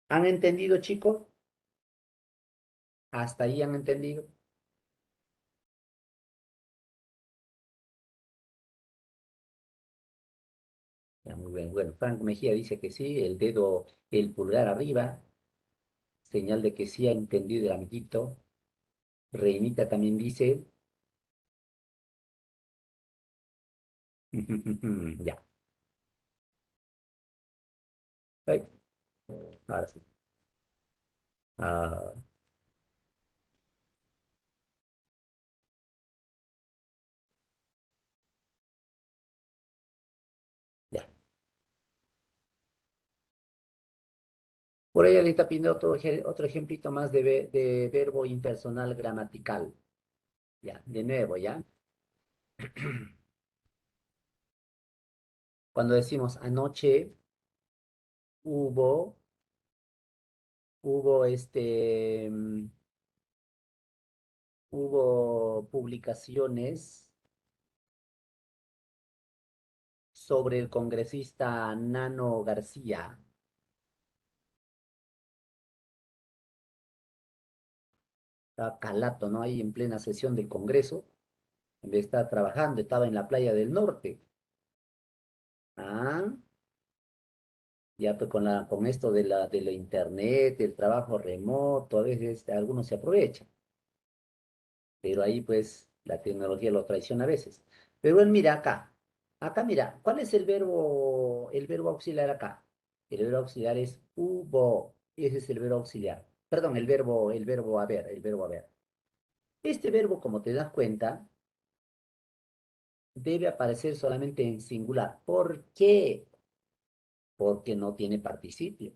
¿Han entendido, chicos? ¿Hasta ahí han entendido? Ya, muy bien. Bueno, Franco Mejía dice que sí, el dedo, el pulgar arriba, señal de que sí ha entendido el amiguito. Reinita también dice, ya. Ay, ahora sí. Ah, ya. Por ahí ahorita pidiendo otro ejemplito más de verbo impersonal gramatical. Ya, de nuevo, ¿ya? Cuando decimos anoche hubo, hubo hubo publicaciones sobre el congresista Nano García? Estaba calato, ¿no? Ahí en plena sesión del Congreso, donde estaba trabajando, estaba en la playa del norte. Ah, ya pues con esto de la internet, del trabajo remoto, a veces algunos se aprovechan, pero ahí pues la tecnología lo traiciona a veces. Pero él mira acá mira, ¿cuál es el verbo auxiliar acá? El verbo auxiliar es hubo, ese es el verbo auxiliar. Perdón, el verbo haber. Este verbo, como te das cuenta, debe aparecer solamente en singular. ¿Por qué? Porque no tiene participio.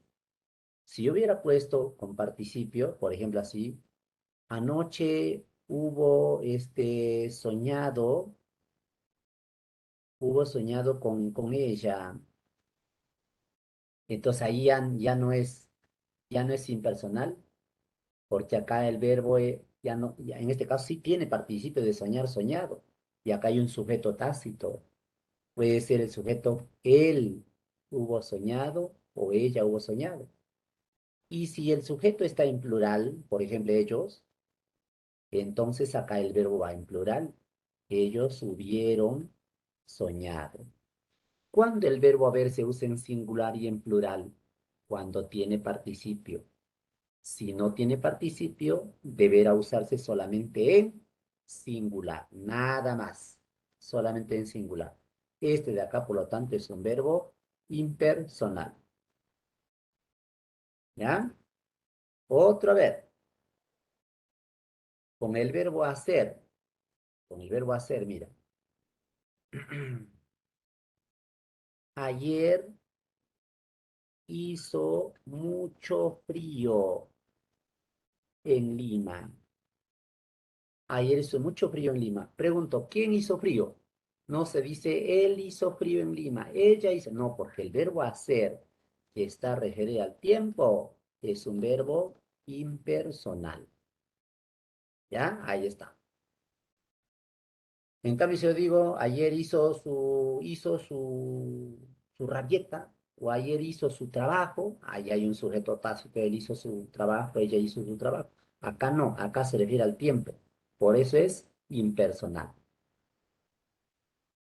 Si yo hubiera puesto con participio, por ejemplo así, anoche hubo soñado con ella. Entonces ahí ya no es impersonal, porque acá el verbo ya no, en este caso sí tiene participio de soñar, soñado. Y acá hay un sujeto tácito. Puede ser el sujeto él hubo soñado o ella hubo soñado. Y si el sujeto está en plural, por ejemplo, ellos, entonces acá el verbo va en plural. Ellos hubieron soñado. ¿Cuándo el verbo haber se usa en singular y en plural? Cuando tiene participio. Si no tiene participio, deberá usarse solamente en singular, nada más, solamente en singular. Este de acá, por lo tanto, es un verbo impersonal. ¿Ya? Otro, a ver, con el verbo hacer, mira. Ayer hizo mucho frío en Lima. Ayer hizo mucho frío en Lima. Pregunto, ¿quién hizo frío? No se dice él hizo frío en Lima, ella hizo. No, porque el verbo hacer, que está referido al tiempo, es un verbo impersonal. ¿Ya? Ahí está. En cambio, si yo digo, ayer hizo su rabieta, o ayer hizo su trabajo, ahí hay un sujeto tácito, él hizo su trabajo, ella hizo su trabajo. Acá no, acá se refiere al tiempo. Por eso es impersonal.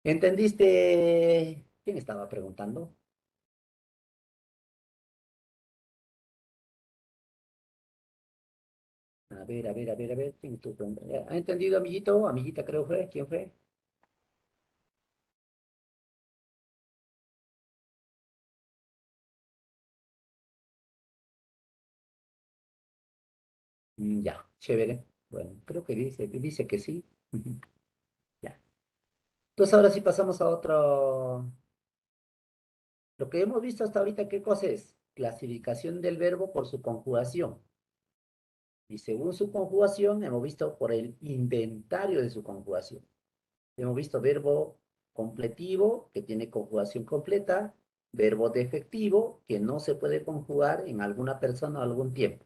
¿Entendiste? ¿Quién estaba preguntando? A ver, a ver, a ver, a ver. ¿Quién estuvo preguntando? ¿Ha entendido, amiguito? Amiguita, creo fue. ¿Quién fue? Ya, chévere. Bueno, creo que dice que sí. Ujú. Ya. Entonces ahora sí pasamos a otro. Lo que hemos visto hasta ahorita, ¿qué cosa es? Clasificación del verbo por su conjugación. Y según su conjugación, hemos visto por el inventario de su conjugación. Hemos visto verbo completivo, que tiene conjugación completa, verbo defectivo, que no se puede conjugar en alguna persona o algún tiempo.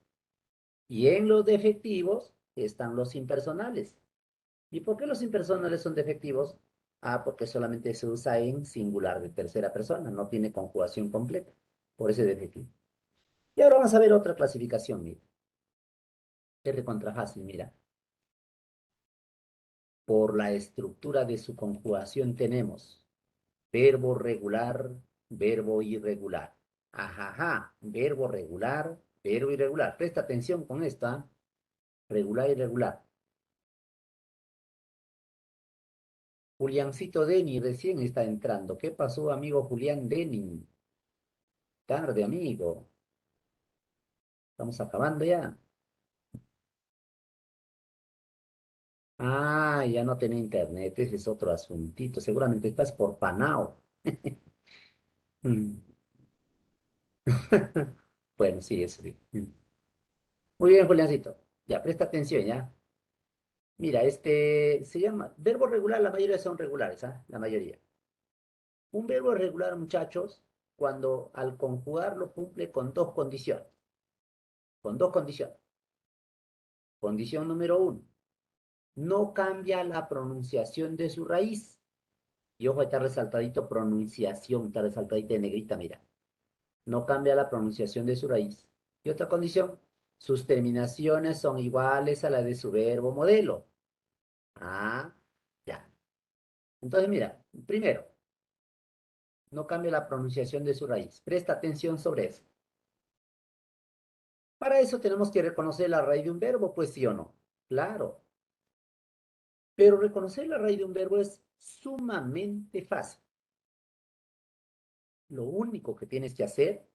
Y en los defectivos están los impersonales. ¿Y por qué los impersonales son defectivos? Ah, porque solamente se usa en singular de tercera persona, no tiene conjugación completa. Por eso es defectivo. Y ahora vamos a ver otra clasificación, mira. Es recontra fácil, mira. Por la estructura de su conjugación tenemos verbo regular, verbo irregular. Ajaja, verbo regular, verbo irregular. Presta atención con esta, regular, irregular. Juliancito Deni recién está entrando. ¿Qué pasó, amigo Julián Deni? Tarde, amigo. Estamos acabando ya. Ah, ya no tiene internet. Ese es otro asuntito. Seguramente estás por Panao. Mm. Bueno, sí, eso sí. Muy bien, Juliancito. Ya, presta atención, ya. Mira, este se llama verbo regular, la mayoría son regulares, ¿ah? La mayoría. Un verbo es regular, muchachos, cuando al conjugarlo cumple con dos condiciones. Con dos condiciones. Condición número uno, no cambia la pronunciación de su raíz. Y ojo, está resaltadito pronunciación, está resaltadita de negrita, mira. No cambia la pronunciación de su raíz. Y otra condición, sus terminaciones son iguales a la de su verbo modelo. Ah, ya. Entonces, mira, primero, no cambia la pronunciación de su raíz. Presta atención sobre eso. Para eso tenemos que reconocer la raíz de un verbo, pues sí o no. Claro. Pero reconocer la raíz de un verbo es sumamente fácil. Lo único que tienes que hacer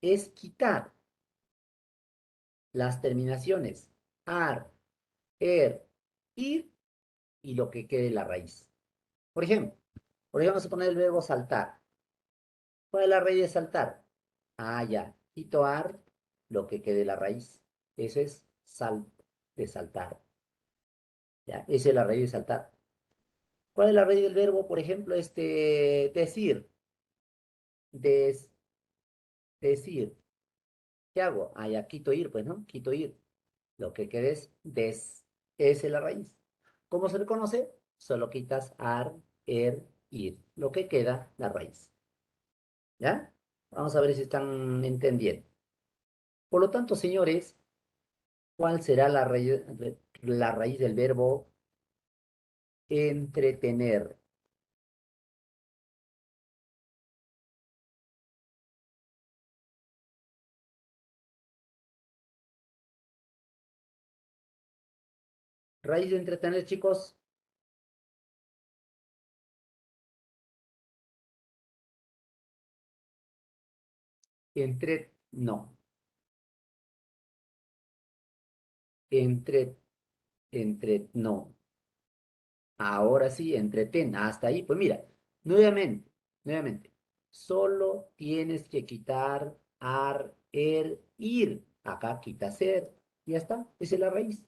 es quitar las terminaciones ar, er, ir y lo que quede en la raíz. Por ejemplo, vamos a poner el verbo saltar. ¿Cuál es la raíz de saltar? Ah, ya. Quito ar, lo que quede en la raíz. Eso es sal, de saltar. ¿Ya? Esa es la raíz de saltar. ¿Cuál es la raíz del verbo? Por ejemplo, decir. Des, decir. ¿Qué hago? Ah, ya quito ir, pues, ¿no? Quito ir. Lo que queda es des. Esa es la raíz. ¿Cómo se reconoce? Solo quitas ar, er, ir. Lo que queda, la raíz. ¿Ya? Vamos a ver si están entendiendo. Por lo tanto, señores, ¿cuál será la raíz del verbo entretener? Raíz de entretener, chicos, no. Entre, no. Ahora sí, entreten. Hasta ahí, pues mira, nuevamente. Solo tienes que quitar ar, er, ir. Acá quita ser. Ya está. Esa es la raíz.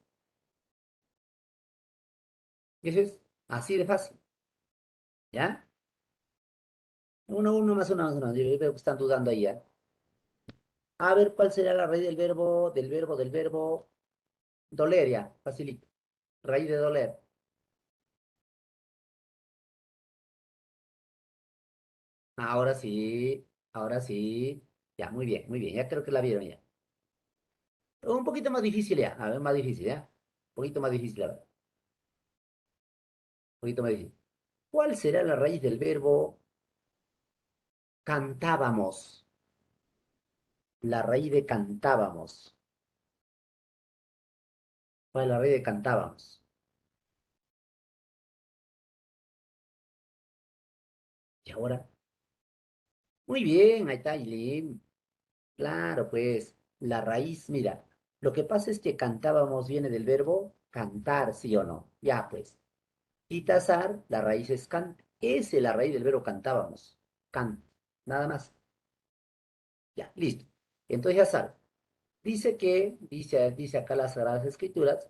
Eso es así de fácil. ¿Ya? Uno más uno más uno. Yo veo que están dudando ahí, ¿ya? A ver, ¿cuál será la raíz del verbo doler, ya? Facilito. Raíz de doler. Ahora sí, ahora sí. Ya, muy bien, muy bien. Ya creo que la vieron ya. Un poquito más difícil ya. A ver, más difícil, ¿ya? Un poquito más difícil, a ver. Un poquito más difícil. ¿Cuál será la raíz del verbo cantábamos? La raíz de cantábamos. ¿Cuál es la raíz de cantábamos? Y ahora, muy bien, ahí está, Eileen. Claro, pues, la raíz, mira, lo que pasa es que cantábamos viene del verbo cantar, ¿sí o no? Ya, pues. Y tazar, la raíz es can. Esa es la raíz del verbo cantábamos. Can. Nada más. Ya, listo. Entonces ya sabes. Dice acá las Sagradas Escrituras,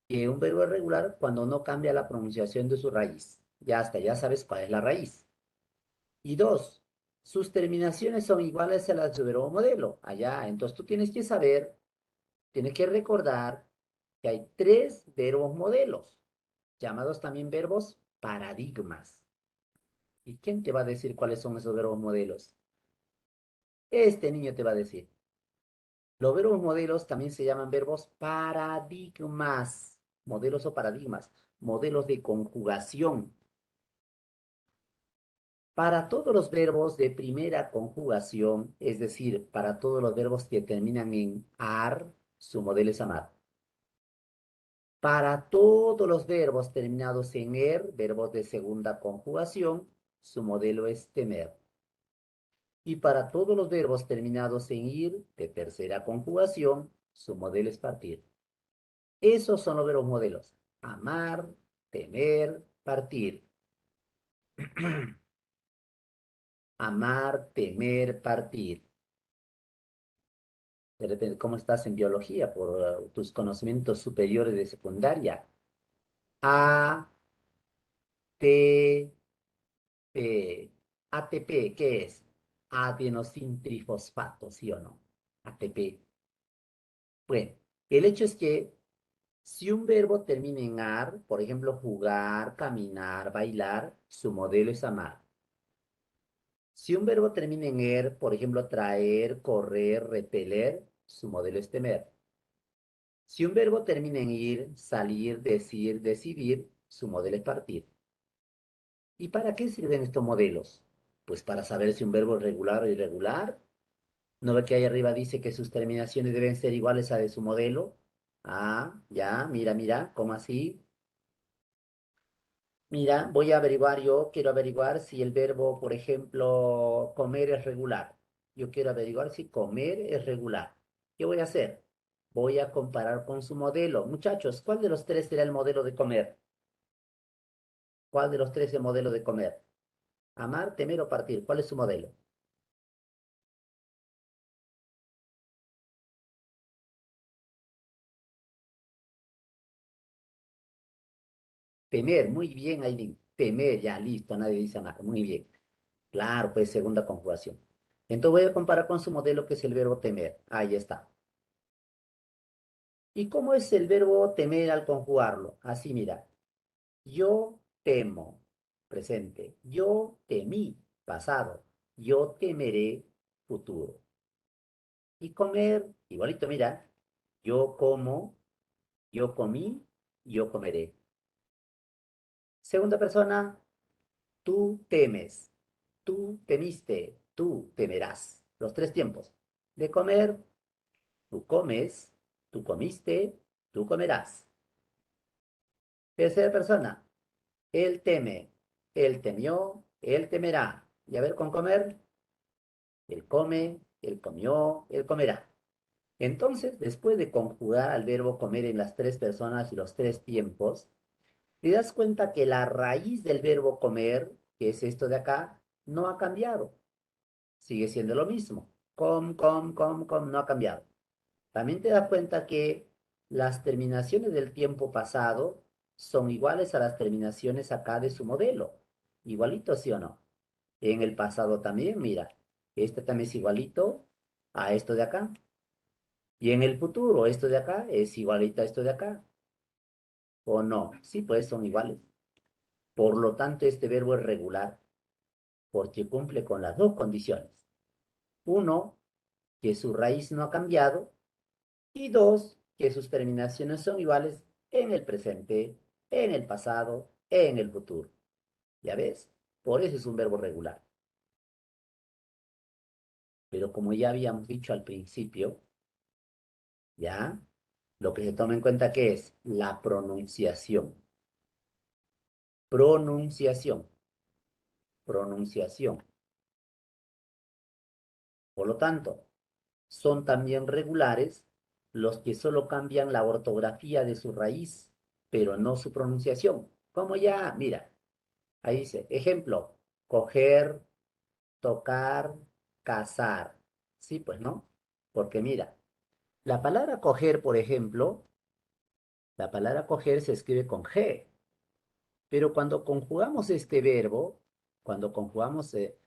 que un verbo es regular cuando no cambia la pronunciación de su raíz. Ya hasta, ya sabes cuál es la raíz. Y dos, sus terminaciones son iguales a las del verbo modelo. Allá, entonces tú tienes que saber, tienes que recordar que hay tres verbos modelos, llamados también verbos paradigmas. ¿Y quién te va a decir cuáles son esos verbos modelos? Este niño te va a decir. Los verbos modelos también se llaman verbos paradigmas, modelos o paradigmas, modelos de conjugación. Para todos los verbos de primera conjugación, es decir, para todos los verbos que terminan en ar, su modelo es amar. Para todos los verbos terminados en er, verbos de segunda conjugación, su modelo es temer. Y para todos los verbos terminados en ir, de tercera conjugación, su modelo es partir. Esos son los verbos modelos. Amar, temer, partir. Amar, temer, partir. De repente, ¿cómo estás en biología por tus conocimientos superiores de secundaria? A, T, P. ATP, ¿qué es? Adenosintrifosfato, ¿sí o no? ATP. Bueno, el hecho es que Si un verbo termina en ar, por ejemplo, jugar, caminar, bailar, su modelo es amar. Si un verbo termina en er, por ejemplo, traer, correr, repeler, su modelo es temer. Si un verbo termina en ir, salir, decir, decidir, su modelo es partir. ¿Y para qué sirven estos modelos? Pues para saber si un verbo es regular o irregular. ¿No ve que ahí arriba dice que sus terminaciones deben ser iguales a de su modelo? Ah, ya, mira, mira, ¿cómo así? Mira, voy a averiguar, yo quiero averiguar si el verbo, por ejemplo, comer es regular. Yo quiero averiguar si comer es regular. ¿Qué voy a hacer? Voy a comparar con su modelo. Muchachos, ¿cuál de los tres será el modelo de comer? ¿Cuál de los tres es el modelo de comer? Amar, temer o partir. ¿Cuál es su modelo? Temer, muy bien, Aileen. Temer, ya listo, nadie dice amar. Muy bien. Claro, pues segunda conjugación. Entonces voy a comparar con su modelo que es el verbo temer. Ahí está. ¿Y cómo es el verbo temer al conjugarlo? Así, mira. Yo temo, presente. Yo temí, pasado. Yo temeré, futuro. Y comer, igualito, mira. Yo como, yo comí, yo comeré. Segunda persona, tú temes, tú temiste, tú temerás. Los tres tiempos. De comer, tú comes, tú comiste, tú comerás. Tercera persona, él teme, él temió, él temerá. Y a ver, con comer, él come, él comió, él comerá. Entonces, después de conjugar al verbo comer en las tres personas y los tres tiempos, te das cuenta que la raíz del verbo comer, que es esto de acá, no ha cambiado. Sigue siendo lo mismo. No ha cambiado. También te das cuenta que las terminaciones del tiempo pasado son iguales a las terminaciones acá de su modelo. Igualito, ¿sí o no? En el pasado también, mira, este también es igualito a esto de acá. Y en el futuro, esto de acá es igualito a esto de acá. ¿O no? Sí, pues son iguales. Por lo tanto, este verbo es regular porque cumple con las dos condiciones. Uno, que su raíz no ha cambiado. Y dos, que sus terminaciones son iguales en el presente, en el pasado, en el futuro. ¿Ya ves? Por eso es un verbo regular. Pero como ya habíamos dicho al principio, ¿ya? Lo que se toma en cuenta que es la pronunciación. Pronunciación. Pronunciación. Por lo tanto, son también regulares los que solo cambian la ortografía de su raíz, pero no su pronunciación. Como ya, mira, ahí dice, ejemplo, coger, tocar, cazar. Sí, pues no. Porque mira, la palabra coger, por ejemplo, la palabra coger se escribe con G, pero cuando conjugamos este verbo, cuando conjugamos se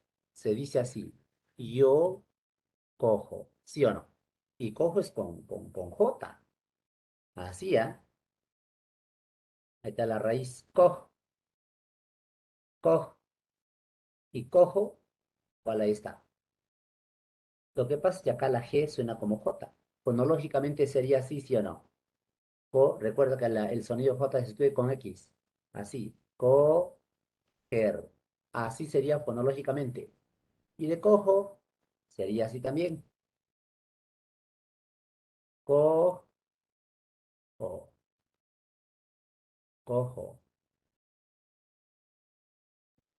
dice así, yo cojo, ¿sí o no? Y cojo es con J, así, ¿ah? Ahí está la raíz, cojo, y cojo, ¿cuál ahí está? Lo que pasa es que acá la G suena como J. Fonológicamente sería así, ¿sí o no? Recuerda que el sonido J se escribe con X. Así. Coger. Así sería fonológicamente. Y de cojo sería así también. Cojo. Cojo.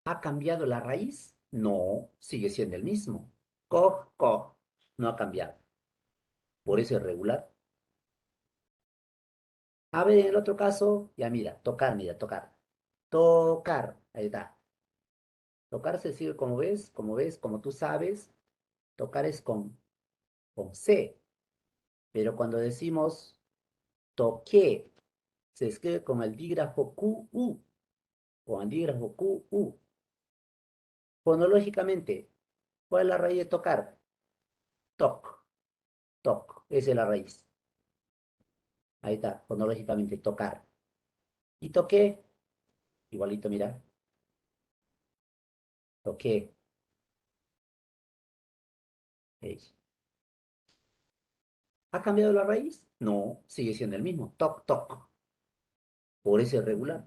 ¿Ha cambiado la raíz? No, sigue siendo el mismo. Cojo. No ha cambiado. Por eso es regular. A ver, en el otro caso, ya mira, tocar. Tocar. Ahí está. Tocar se escribe como tú sabes, tocar es con C. Pero cuando decimos toqué, se escribe con el dígrafo QU, con el dígrafo QU. Fonológicamente, ¿cuál es la raíz de tocar? Toc, toc, esa es la raíz. Ahí está, fonológicamente, tocar. Y toqué, igualito, mira, toqué. ¿Veis? ¿Ha cambiado la raíz? No, sigue siendo el mismo. Toc, toc. Por eso es regular.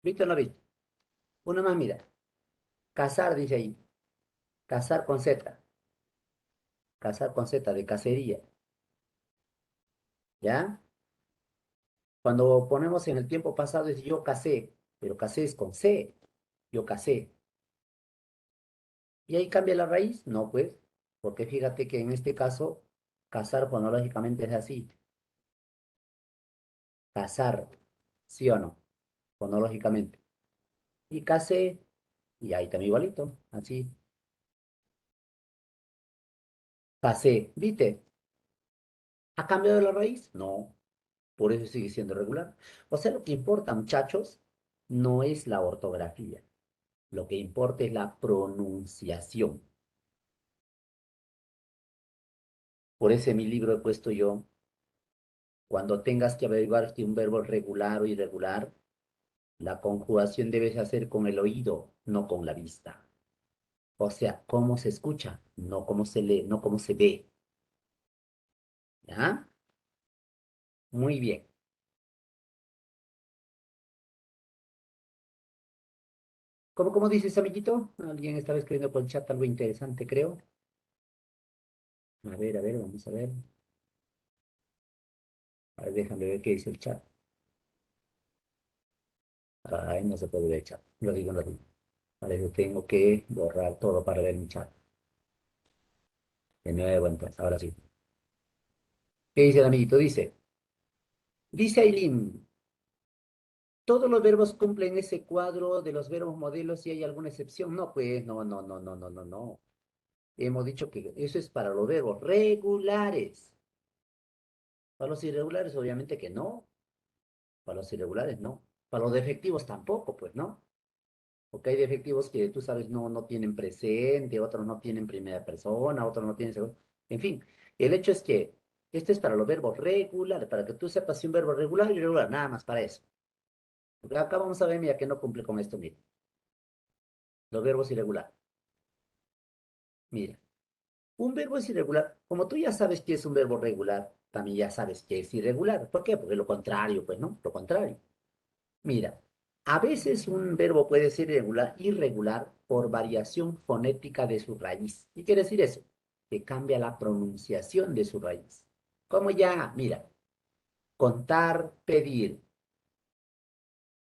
¿Viste o no viste? Una más, mira. Cazar, dice ahí. Cazar con Z. Cazar con Z, de cacería. ¿Ya? Cuando ponemos en el tiempo pasado es yo casé, pero casé es con C. Yo casé. ¿Y ahí cambia la raíz? No, pues. Porque fíjate que en este caso, cazar fonológicamente es así. Cazar. ¿Sí o no? Fonológicamente. Y casé, y ahí también igualito. Así. Casé. ¿Viste? ¿Ha cambiado la raíz? No. Por eso sigue siendo regular. O sea, lo que importa, muchachos, no es la ortografía. Lo que importa es la pronunciación. Por eso en mi libro he puesto yo, cuando tengas que averiguar si un verbo es regular o irregular, la conjugación debes hacer con el oído, no con la vista. O sea, cómo se escucha, no cómo se lee, no cómo se ve. ¿Ya? Muy bien. ¿Cómo dices, amiguito? Alguien estaba escribiendo por el chat algo interesante, creo. A ver, vamos a ver. A ver, déjame ver qué dice el chat. Ay, no se puede ver el chat. Lo digo, lo digo. Vale, yo tengo que borrar todo para ver mi chat. De nuevo, entonces, ahora sí. ¿Qué dice el amiguito? Dice Aileen, ¿todos los verbos cumplen ese cuadro de los verbos modelos si hay alguna excepción? No, pues, no. Hemos dicho que eso es para los verbos regulares. Para los irregulares, obviamente que no. Para los irregulares, no. Para los defectivos tampoco, pues, ¿no? Porque hay defectivos que tú sabes no tienen presente, otros no tienen primera persona, otros no tienen segunda. En fin, el hecho es que este es para los verbos regulares, para que tú sepas si un verbo regular y irregular, nada más para eso. Porque acá vamos a ver, mira, que no cumple con esto, mira. Los verbos irregulares. Mira, un verbo es irregular. Como tú ya sabes que es un verbo regular, también ya sabes que es irregular. ¿Por qué? Porque lo contrario, pues, ¿no? Lo contrario. Mira, a veces un verbo puede ser irregular por variación fonética de su raíz. ¿Qué quiere decir eso? Que cambia la pronunciación de su raíz. Como ya, mira, contar, pedir.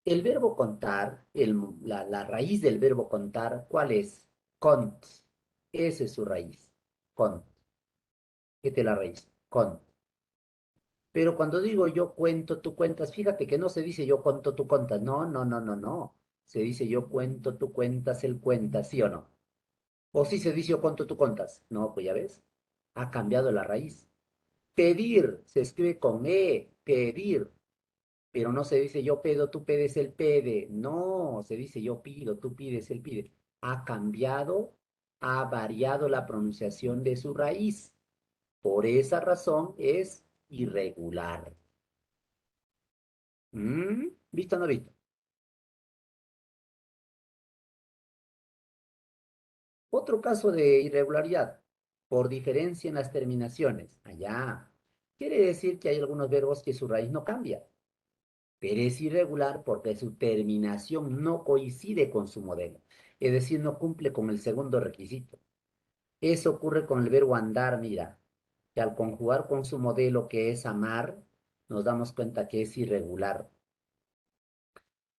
El verbo contar, la raíz del verbo contar, ¿cuál es? Cont. Esa es su raíz. Cont. Esta es la raíz. Cont. Pero cuando digo yo cuento, tú cuentas, fíjate que no se dice yo cuento, tú contas. No. Se dice yo cuento, tú cuentas, él cuenta, ¿sí o no? O sí se dice yo cuento, tú contas. No, pues ya ves. Ha cambiado la raíz. Pedir se escribe con E, pedir. Pero no se dice yo pedo, tú pedes, él pede. No, se dice yo pido, tú pides, él pide. Ha cambiado, ha variado la pronunciación de su raíz. Por esa razón es irregular. ¿Visto o no visto? Otro caso de irregularidad, por diferencia en las terminaciones. Allá. Quiere decir que hay algunos verbos que su raíz no cambia, pero es irregular porque su terminación no coincide con su modelo. Es decir, no cumple con el segundo requisito. Eso ocurre con el verbo andar, mira, que al conjugar con su modelo que es amar, nos damos cuenta que es irregular.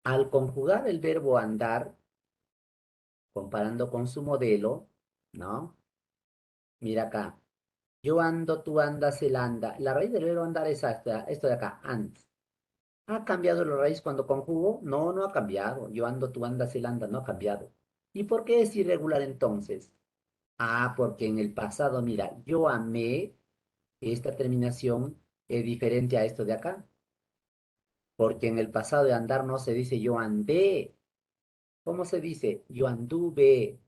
Al conjugar el verbo andar, comparando con su modelo, ¿no? Mira acá. Yo ando, tú andas, él anda. La raíz del verbo andar es hasta esto de acá, and. ¿Ha cambiado la raíz cuando conjugo? No, no ha cambiado. Yo ando, tú andas, él anda, no ha cambiado. ¿Y por qué es irregular entonces? Ah, porque en el pasado, mira, yo amé, esta terminación es diferente a esto de acá. Porque en el pasado de andar no se dice yo andé. ¿Cómo se dice? Yo anduve,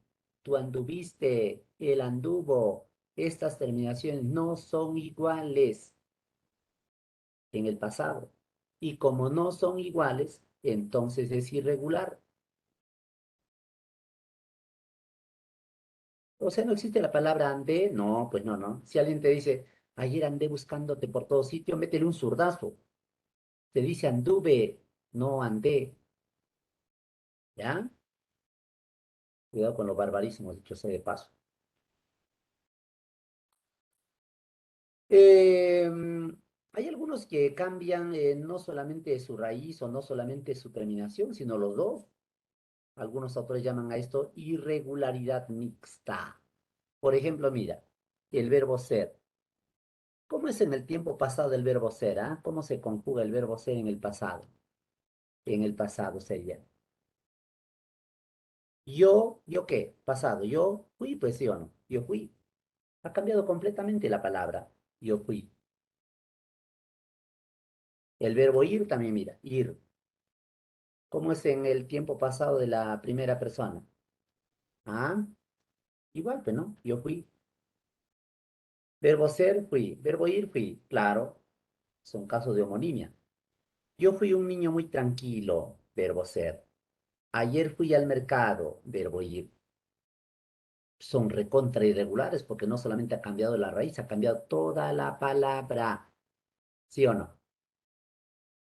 tú anduviste, él anduvo. Estas terminaciones no son iguales. en el pasado. Y como no son iguales, entonces es irregular. O sea, no existe la palabra andé. No, pues no, no. Si alguien te dice, ayer andé buscándote por todo sitio, métele un zurdazo. Se dice anduve, no andé. ¿Ya? Cuidado con los barbarismos, dicho sea de paso. Hay algunos que cambian no solamente su raíz o no solamente su terminación, sino los dos. Algunos autores llaman a esto irregularidad mixta. Por ejemplo, mira, el verbo ser. ¿Cómo es en el tiempo pasado el verbo ser? ¿Ah? ¿Cómo se conjuga el verbo ser en el pasado? En el pasado sería. ¿Yo qué? Pasado. Yo fui, pues sí o no. Yo fui. Ha cambiado completamente la palabra. Yo fui. El verbo ir también, mira, ir. ¿Cómo es en el tiempo pasado de la primera persona? Ah, igual, pues, ¿no? Yo fui. Verbo ser, fui. Verbo ir, fui. Claro, son casos de homonimia. Yo fui un niño muy tranquilo, verbo ser. Ayer fui al mercado, verbo ir. Son recontra irregulares porque no solamente ha cambiado la raíz, ha cambiado toda la palabra. ¿Sí o no?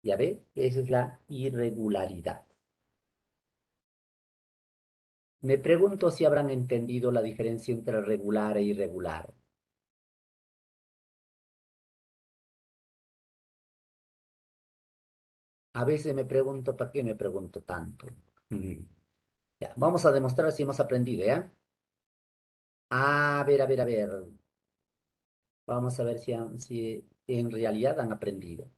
¿Ya ve? Esa es la irregularidad. Me pregunto si habrán entendido la diferencia entre regular e irregular. A veces me pregunto, ¿para qué me pregunto tanto? Ya, vamos a demostrar si hemos aprendido, ¿ya? A ver, a ver, a ver. Vamos a ver si en realidad han aprendido.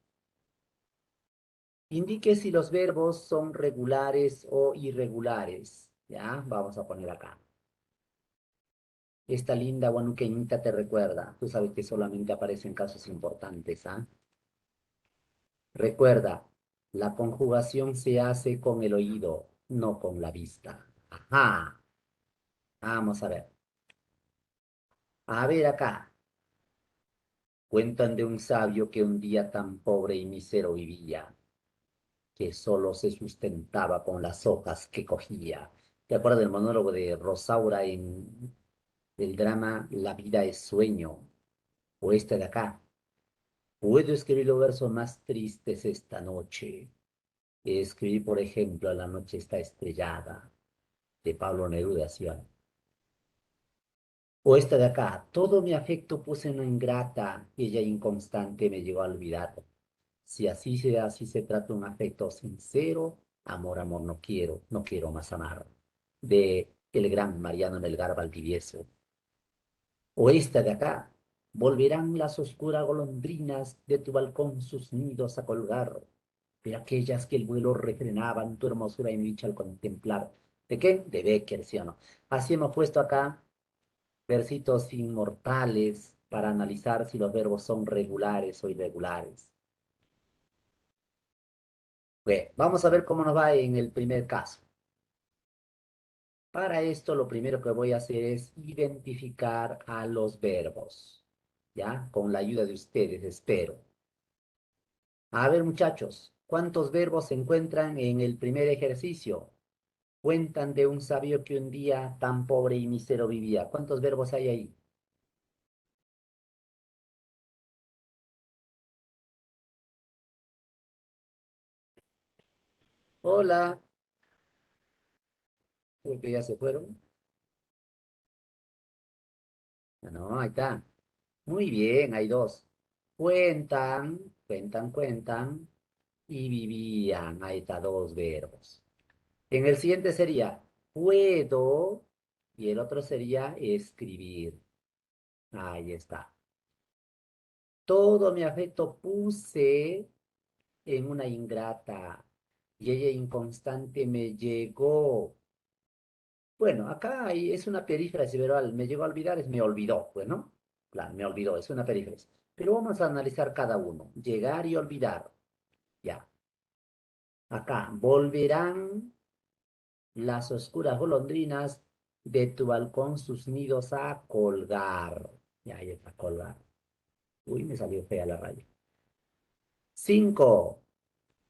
Indique si los verbos son regulares o irregulares. ¿Ya? Vamos a poner acá. Esta linda guanuqueñita te recuerda. Tú sabes que solamente aparecen casos importantes, ¿ah? Recuerda, la conjugación se hace con el oído, no con la vista. Ajá. Vamos a ver. A ver acá. Cuentan de un sabio que un día tan pobre y misero vivía, que solo se sustentaba con las hojas que cogía. ¿Te acuerdas del monólogo de Rosaura en el drama La vida es sueño? O este de acá. Puedo escribir los versos más tristes esta noche. Escribí, por ejemplo, La noche está estrellada, de Pablo Neruda, ¿sí o no? O esta de acá. Todo mi afecto puse en una ingrata, y ella inconstante me llegó a olvidar. Si se trata un afecto sincero, amor, amor, no quiero, no quiero más amar. De el gran Mariano Melgar Valdivieso. O esta de acá. Volverán las oscuras golondrinas de tu balcón sus nidos a colgar, de aquellas que el vuelo refrenaban tu hermosura y mi dicha al contemplar. ¿De qué? De Becker, ¿sí o no? Así hemos puesto acá versitos inmortales para analizar si los verbos son regulares o irregulares. Bueno, vamos a ver cómo nos va en el primer caso. Para esto, lo primero que voy a hacer es identificar a los verbos, ¿ya? Con la ayuda de ustedes, espero. A ver, muchachos, ¿cuántos verbos se encuentran en el primer ejercicio? Cuentan de un sabio que un día tan pobre y mísero vivía. ¿Cuántos verbos hay ahí? Hola, creo que ya se fueron. Ah, no, ahí está. Muy bien, hay dos. Cuentan y vivían. Ahí está, dos verbos. En el siguiente sería puedo y el otro sería escribir. Ahí está. Todo mi afecto puse en una ingrata y ella inconstante me llegó. Bueno, es una perífrasis verbal. Me llegó a olvidar, es me olvidó, pues, ¿no? Claro, me olvidó, es una perífrasis. Pero vamos a analizar cada uno. Llegar y olvidar. Ya. Acá, volverán las oscuras golondrinas de tu balcón sus nidos a colgar. Ya, ahí está, colgar. Uy, me salió fea la raya. 5.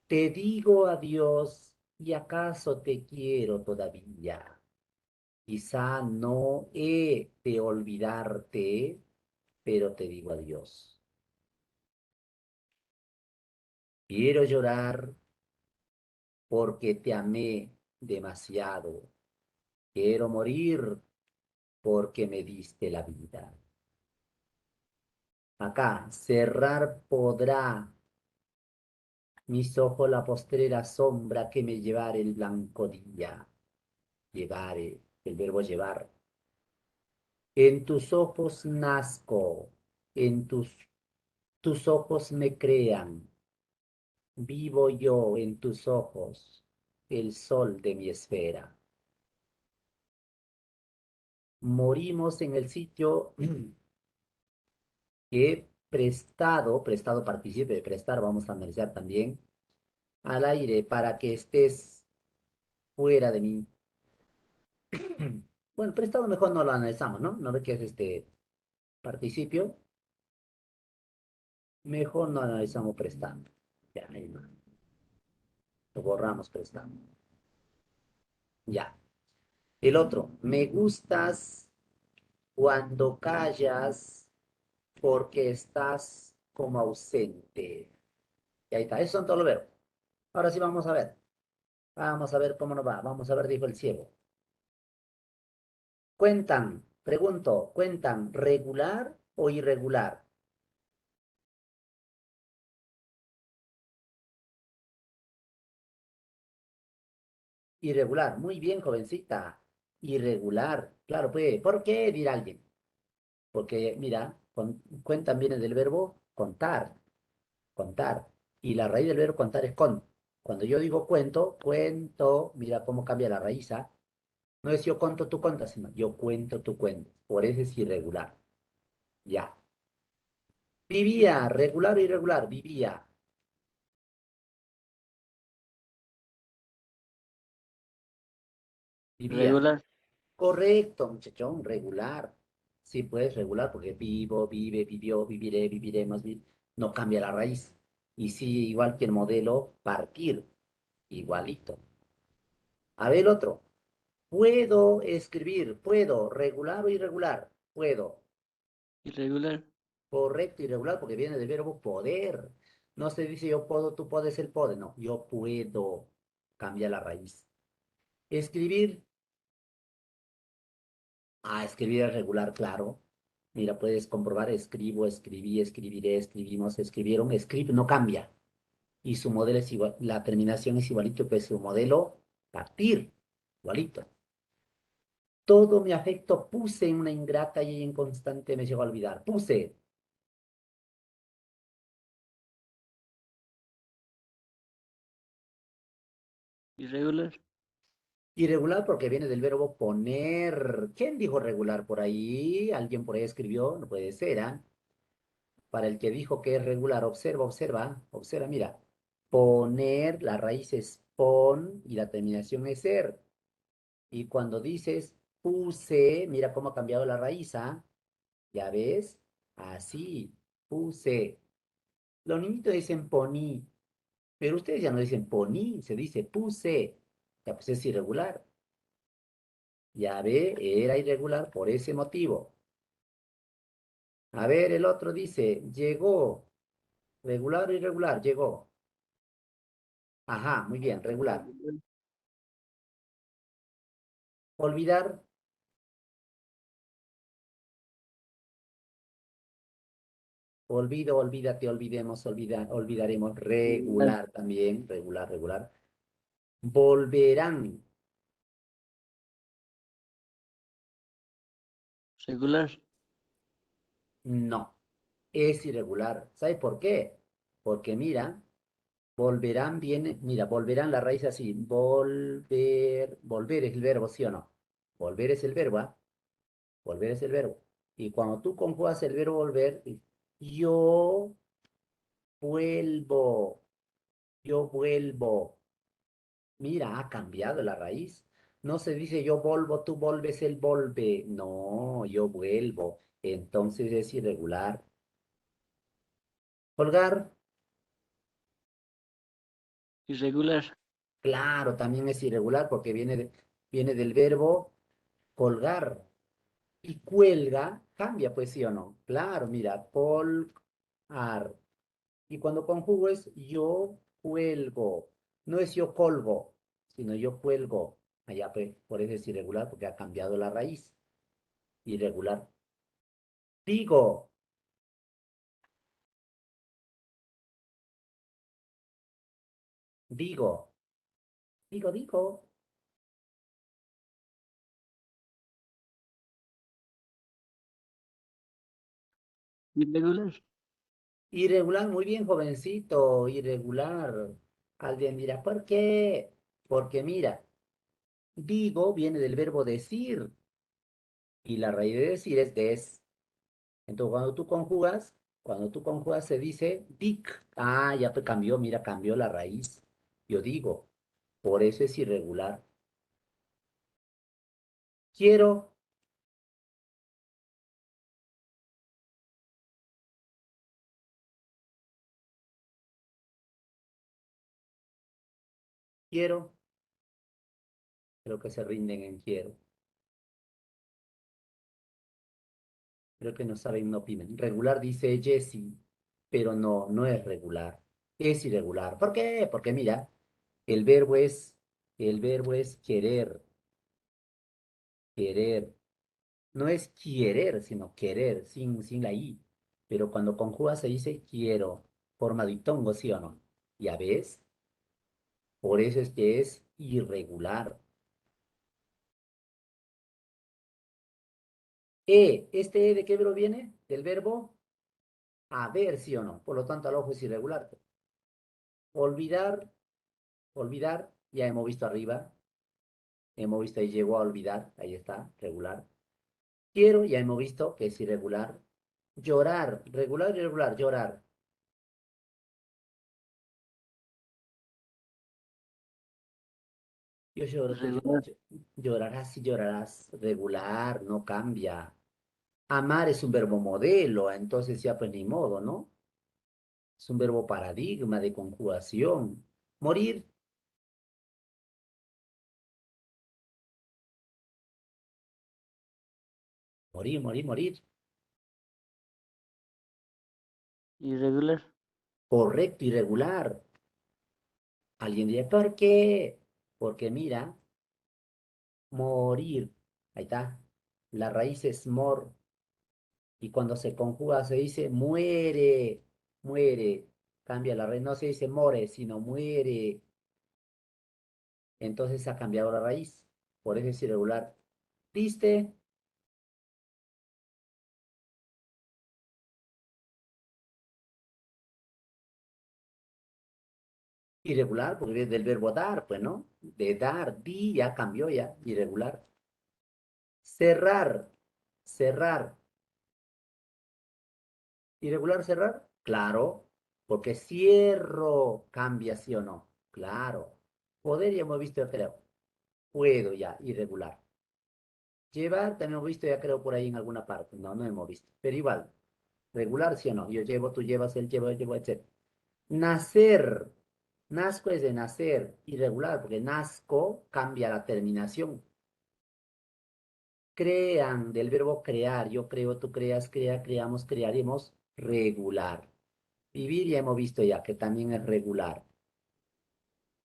Te digo adiós y acaso te quiero todavía. Quizá no he de olvidarte, pero te digo adiós. Quiero llorar porque te amé demasiado. Quiero morir porque me diste la vida. Acá, cerrar podrá mis ojos la postrera sombra que me llevare el blanco día. Llevare, el verbo llevar. En tus ojos nazco, en tus ojos me crean. Vivo yo en tus ojos, el sol de mi esfera. Morimos en el sitio que he prestado participe de prestar, vamos a analizar también, al aire para que estés fuera de mí. Bueno, prestado mejor no lo analizamos, ¿no? No ve que es este participio, mejor no analizamos prestando. Ya, ahí no, lo borramos prestando. Ya. El otro, me gustas cuando callas porque estás como ausente. Y ahí está, esos son todos los verbos. Ahora sí vamos a ver. Vamos a ver cómo nos va. Vamos a ver, dijo el ciego. Cuentan, pregunto, ¿cuentan regular o irregular? Irregular, muy bien, jovencita. Irregular, claro, pues, ¿por qué? Dirá alguien. Porque, mira, cuentan viene del verbo contar, contar. Y la raíz del verbo contar es con. Cuando yo digo cuento, cuento, mira cómo cambia la raíz, ¿ah? No es yo conto, tú contas, sino yo cuento, tú cuentas. Por eso es irregular. Ya. Vivía, regular o irregular, vivía, vivía. Regular. Correcto, muchachón, regular. Sí, pues regular, porque vivo, vive, vivió, viviré, viviremos, no cambia la raíz. Y sí, igual que el modelo, partir, igualito. A ver, el otro. Puedo escribir, puedo, regular o irregular, puedo. Irregular. Correcto, irregular, porque viene del verbo poder. No se dice yo puedo, tú puedes, él puede. No, yo puedo. Cambia la raíz. Escribir. Ah, escribir es regular, claro. Mira, puedes comprobar, escribo, escribí, escribiré, escribimos, escribieron. Script no cambia. Y su modelo es igual, la terminación es igualito, pues su modelo, partir, igualito. Todo mi afecto puse en una ingrata y inconstante me llegó a olvidar. Puse. Irregular. Irregular porque viene del verbo poner. ¿Quién dijo regular por ahí? ¿Alguien por ahí escribió? No puede ser, ¿ah? Para el que dijo que es regular, observa, observa, observa, mira. Poner, la raíz es pon y la terminación es ser. Y cuando dices puse, mira cómo ha cambiado la raíz, ¿ah? ¿Ya ves? Así, puse. Los niñitos dicen poní, pero ustedes ya no dicen poní, se dice puse. Ya pues es irregular. Ya ve, era irregular por ese motivo. A ver, el otro dice, llegó, regular o irregular, llegó. Ajá, muy bien, regular. Regular. Olvidar, olvido, olvídate, olvidemos, olvidaremos. Regular. Regular también, regular, regular. Volverán, Regular. no, es irregular. ¿Sabe por qué? Porque mira, volverán viene, mira, volverán la raíz así, volver, volver es el verbo, ¿sí o no? Volver es el verbo, ¿ah? Volver es el verbo. Y cuando tú conjugas el verbo volver, yo vuelvo, yo vuelvo. Mira, ha cambiado la raíz. No se dice yo vuelvo, tú volves, él volve. No, yo vuelvo. Entonces es irregular. Colgar, irregular, Claro, también es irregular porque viene del verbo colgar. Y cuelga, cambia, pues sí o no. Claro, mira, colgar. Y cuando conjugo es yo cuelgo. No es yo colgo, sino yo cuelgo. Allá, pues, por eso es irregular, porque ha cambiado la raíz. Irregular. Digo, digo, digo. irregular, Irregular, muy bien, jovencito, irregular. Alguien dirá, ¿por qué? Porque mira, digo viene del verbo decir, y la raíz de decir es des. Entonces, cuando tú conjugas se dice dic. Ah, ya cambió, mira, cambió la raíz. Yo digo, por eso es irregular. Quiero, quiero, creo que se rinden en quiero. Creo que no saben, no opinan. Regular dice Jesse, pero no, no es regular. Es irregular. ¿Por qué? Porque mira, el verbo es, el verbo es querer, querer. No es querer, sino querer, sin la I. Pero cuando conjuga se dice quiero, forma ditongo, ¿sí o no? Ya ves, por eso es que es irregular. ¿Este de qué verbo viene? Del verbo haber, ¿sí o no? Por lo tanto, al ojo es irregular. Olvidar, olvidar, ya hemos visto arriba, hemos visto ahí llegó a olvidar, ahí está, regular. Quiero, ya hemos visto que es irregular. Llorar, regular, irregular, llorar. Yo lloro, irregular, llorarás y llorarás. Regular, no cambia. Amar es un verbo modelo, entonces ya pues ni modo, ¿no? Es un verbo paradigma de conjugación. Morir, morir. irregular, Correcto, irregular. Alguien diría, ¿por qué? Porque mira, morir. Ahí está. La raíz es mor. Y cuando se conjuga se dice muere, muere. Cambia la raíz, no se dice more, sino muere. Entonces ha cambiado la raíz. Por eso es irregular. Triste, irregular, porque viene del verbo dar, pues, ¿no? De dar, di, ya cambió ya, irregular. Cerrar, cerrar. Irregular, cerrar, claro, porque cierro, cambia, ¿sí o no? Claro. Poder ya hemos visto, ya creo. Puedo ya, irregular. Llevar, también hemos visto, ya creo, por ahí en alguna parte. No, no hemos visto. Pero igual, regular, ¿sí o no? Yo llevo, tú llevas, él lleva, yo llevo, etc. Nacer. Nazco es de nacer, irregular, porque nazco cambia la terminación. Crean, del verbo crear, yo creo, tú creas, crea, creamos, crearemos, regular. Vivir ya hemos visto ya que también es regular.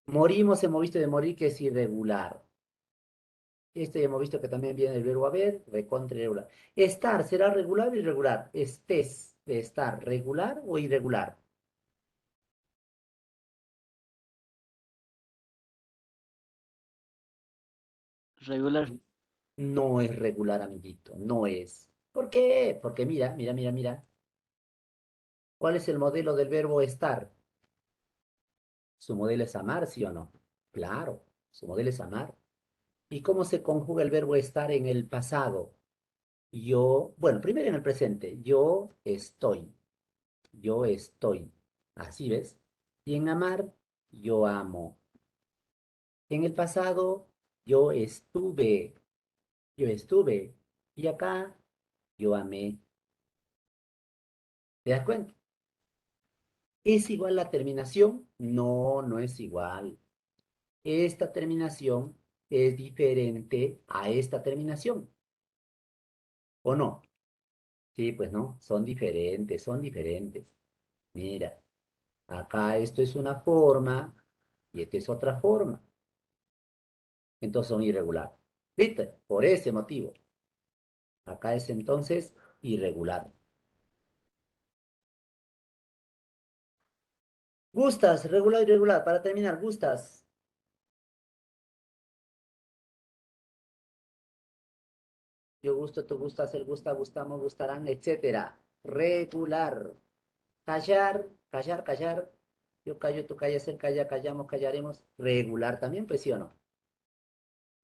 Morimos, hemos visto de morir que es irregular. Esto ya hemos visto que también viene del verbo haber, recontra irregular. Estar, ¿será regular o irregular? Estés, de estar, ¿regular o irregular? regular, No es regular, amiguito, no es. ¿Por qué? Porque mira. ¿Cuál es el modelo del verbo estar? Su modelo es amar, ¿sí o no? Claro, su modelo es amar. ¿Y cómo se conjuga el verbo estar en el pasado? Yo, bueno, primero en el presente, yo estoy. Así ves. Y en amar, yo amo. En el pasado, yo estuve. Y acá, yo amé. ¿Te das cuenta? ¿Es igual la terminación? No, no es igual. Esta terminación es diferente a esta terminación, ¿o no? Sí, pues no, son diferentes, son diferentes. Mira, acá esto es una forma y esta es otra forma. Entonces son irregulares. ¿Viste? Por ese motivo. Acá es entonces irregular. Gustas, regular, irregular. Para terminar, gustas. Yo gusto, tú gustas, él gusta, gustamos, gustarán, etcétera. Regular. Callar, callar, callar. Yo callo, tú callas, él calla, callamos, callaremos. Regular también, pues sí o no.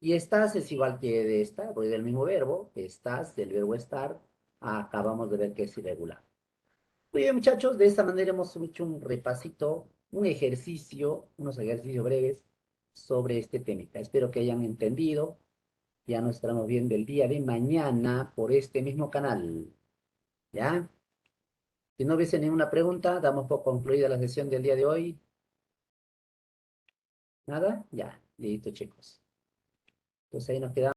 Y estás es igual que de estar, porque del mismo verbo. Estás, del verbo estar. Acabamos de ver que es irregular. Muy bien, muchachos, de esta manera hemos hecho un repasito, un ejercicio, unos ejercicios breves sobre este temita. Espero que hayan entendido. Ya nos estaremos viendo el día de mañana por este mismo canal. ¿Ya? Si no hubiese ninguna pregunta, damos por concluida la sesión del día de hoy. ¿Nada? Ya, listo, chicos. Entonces ahí nos quedamos.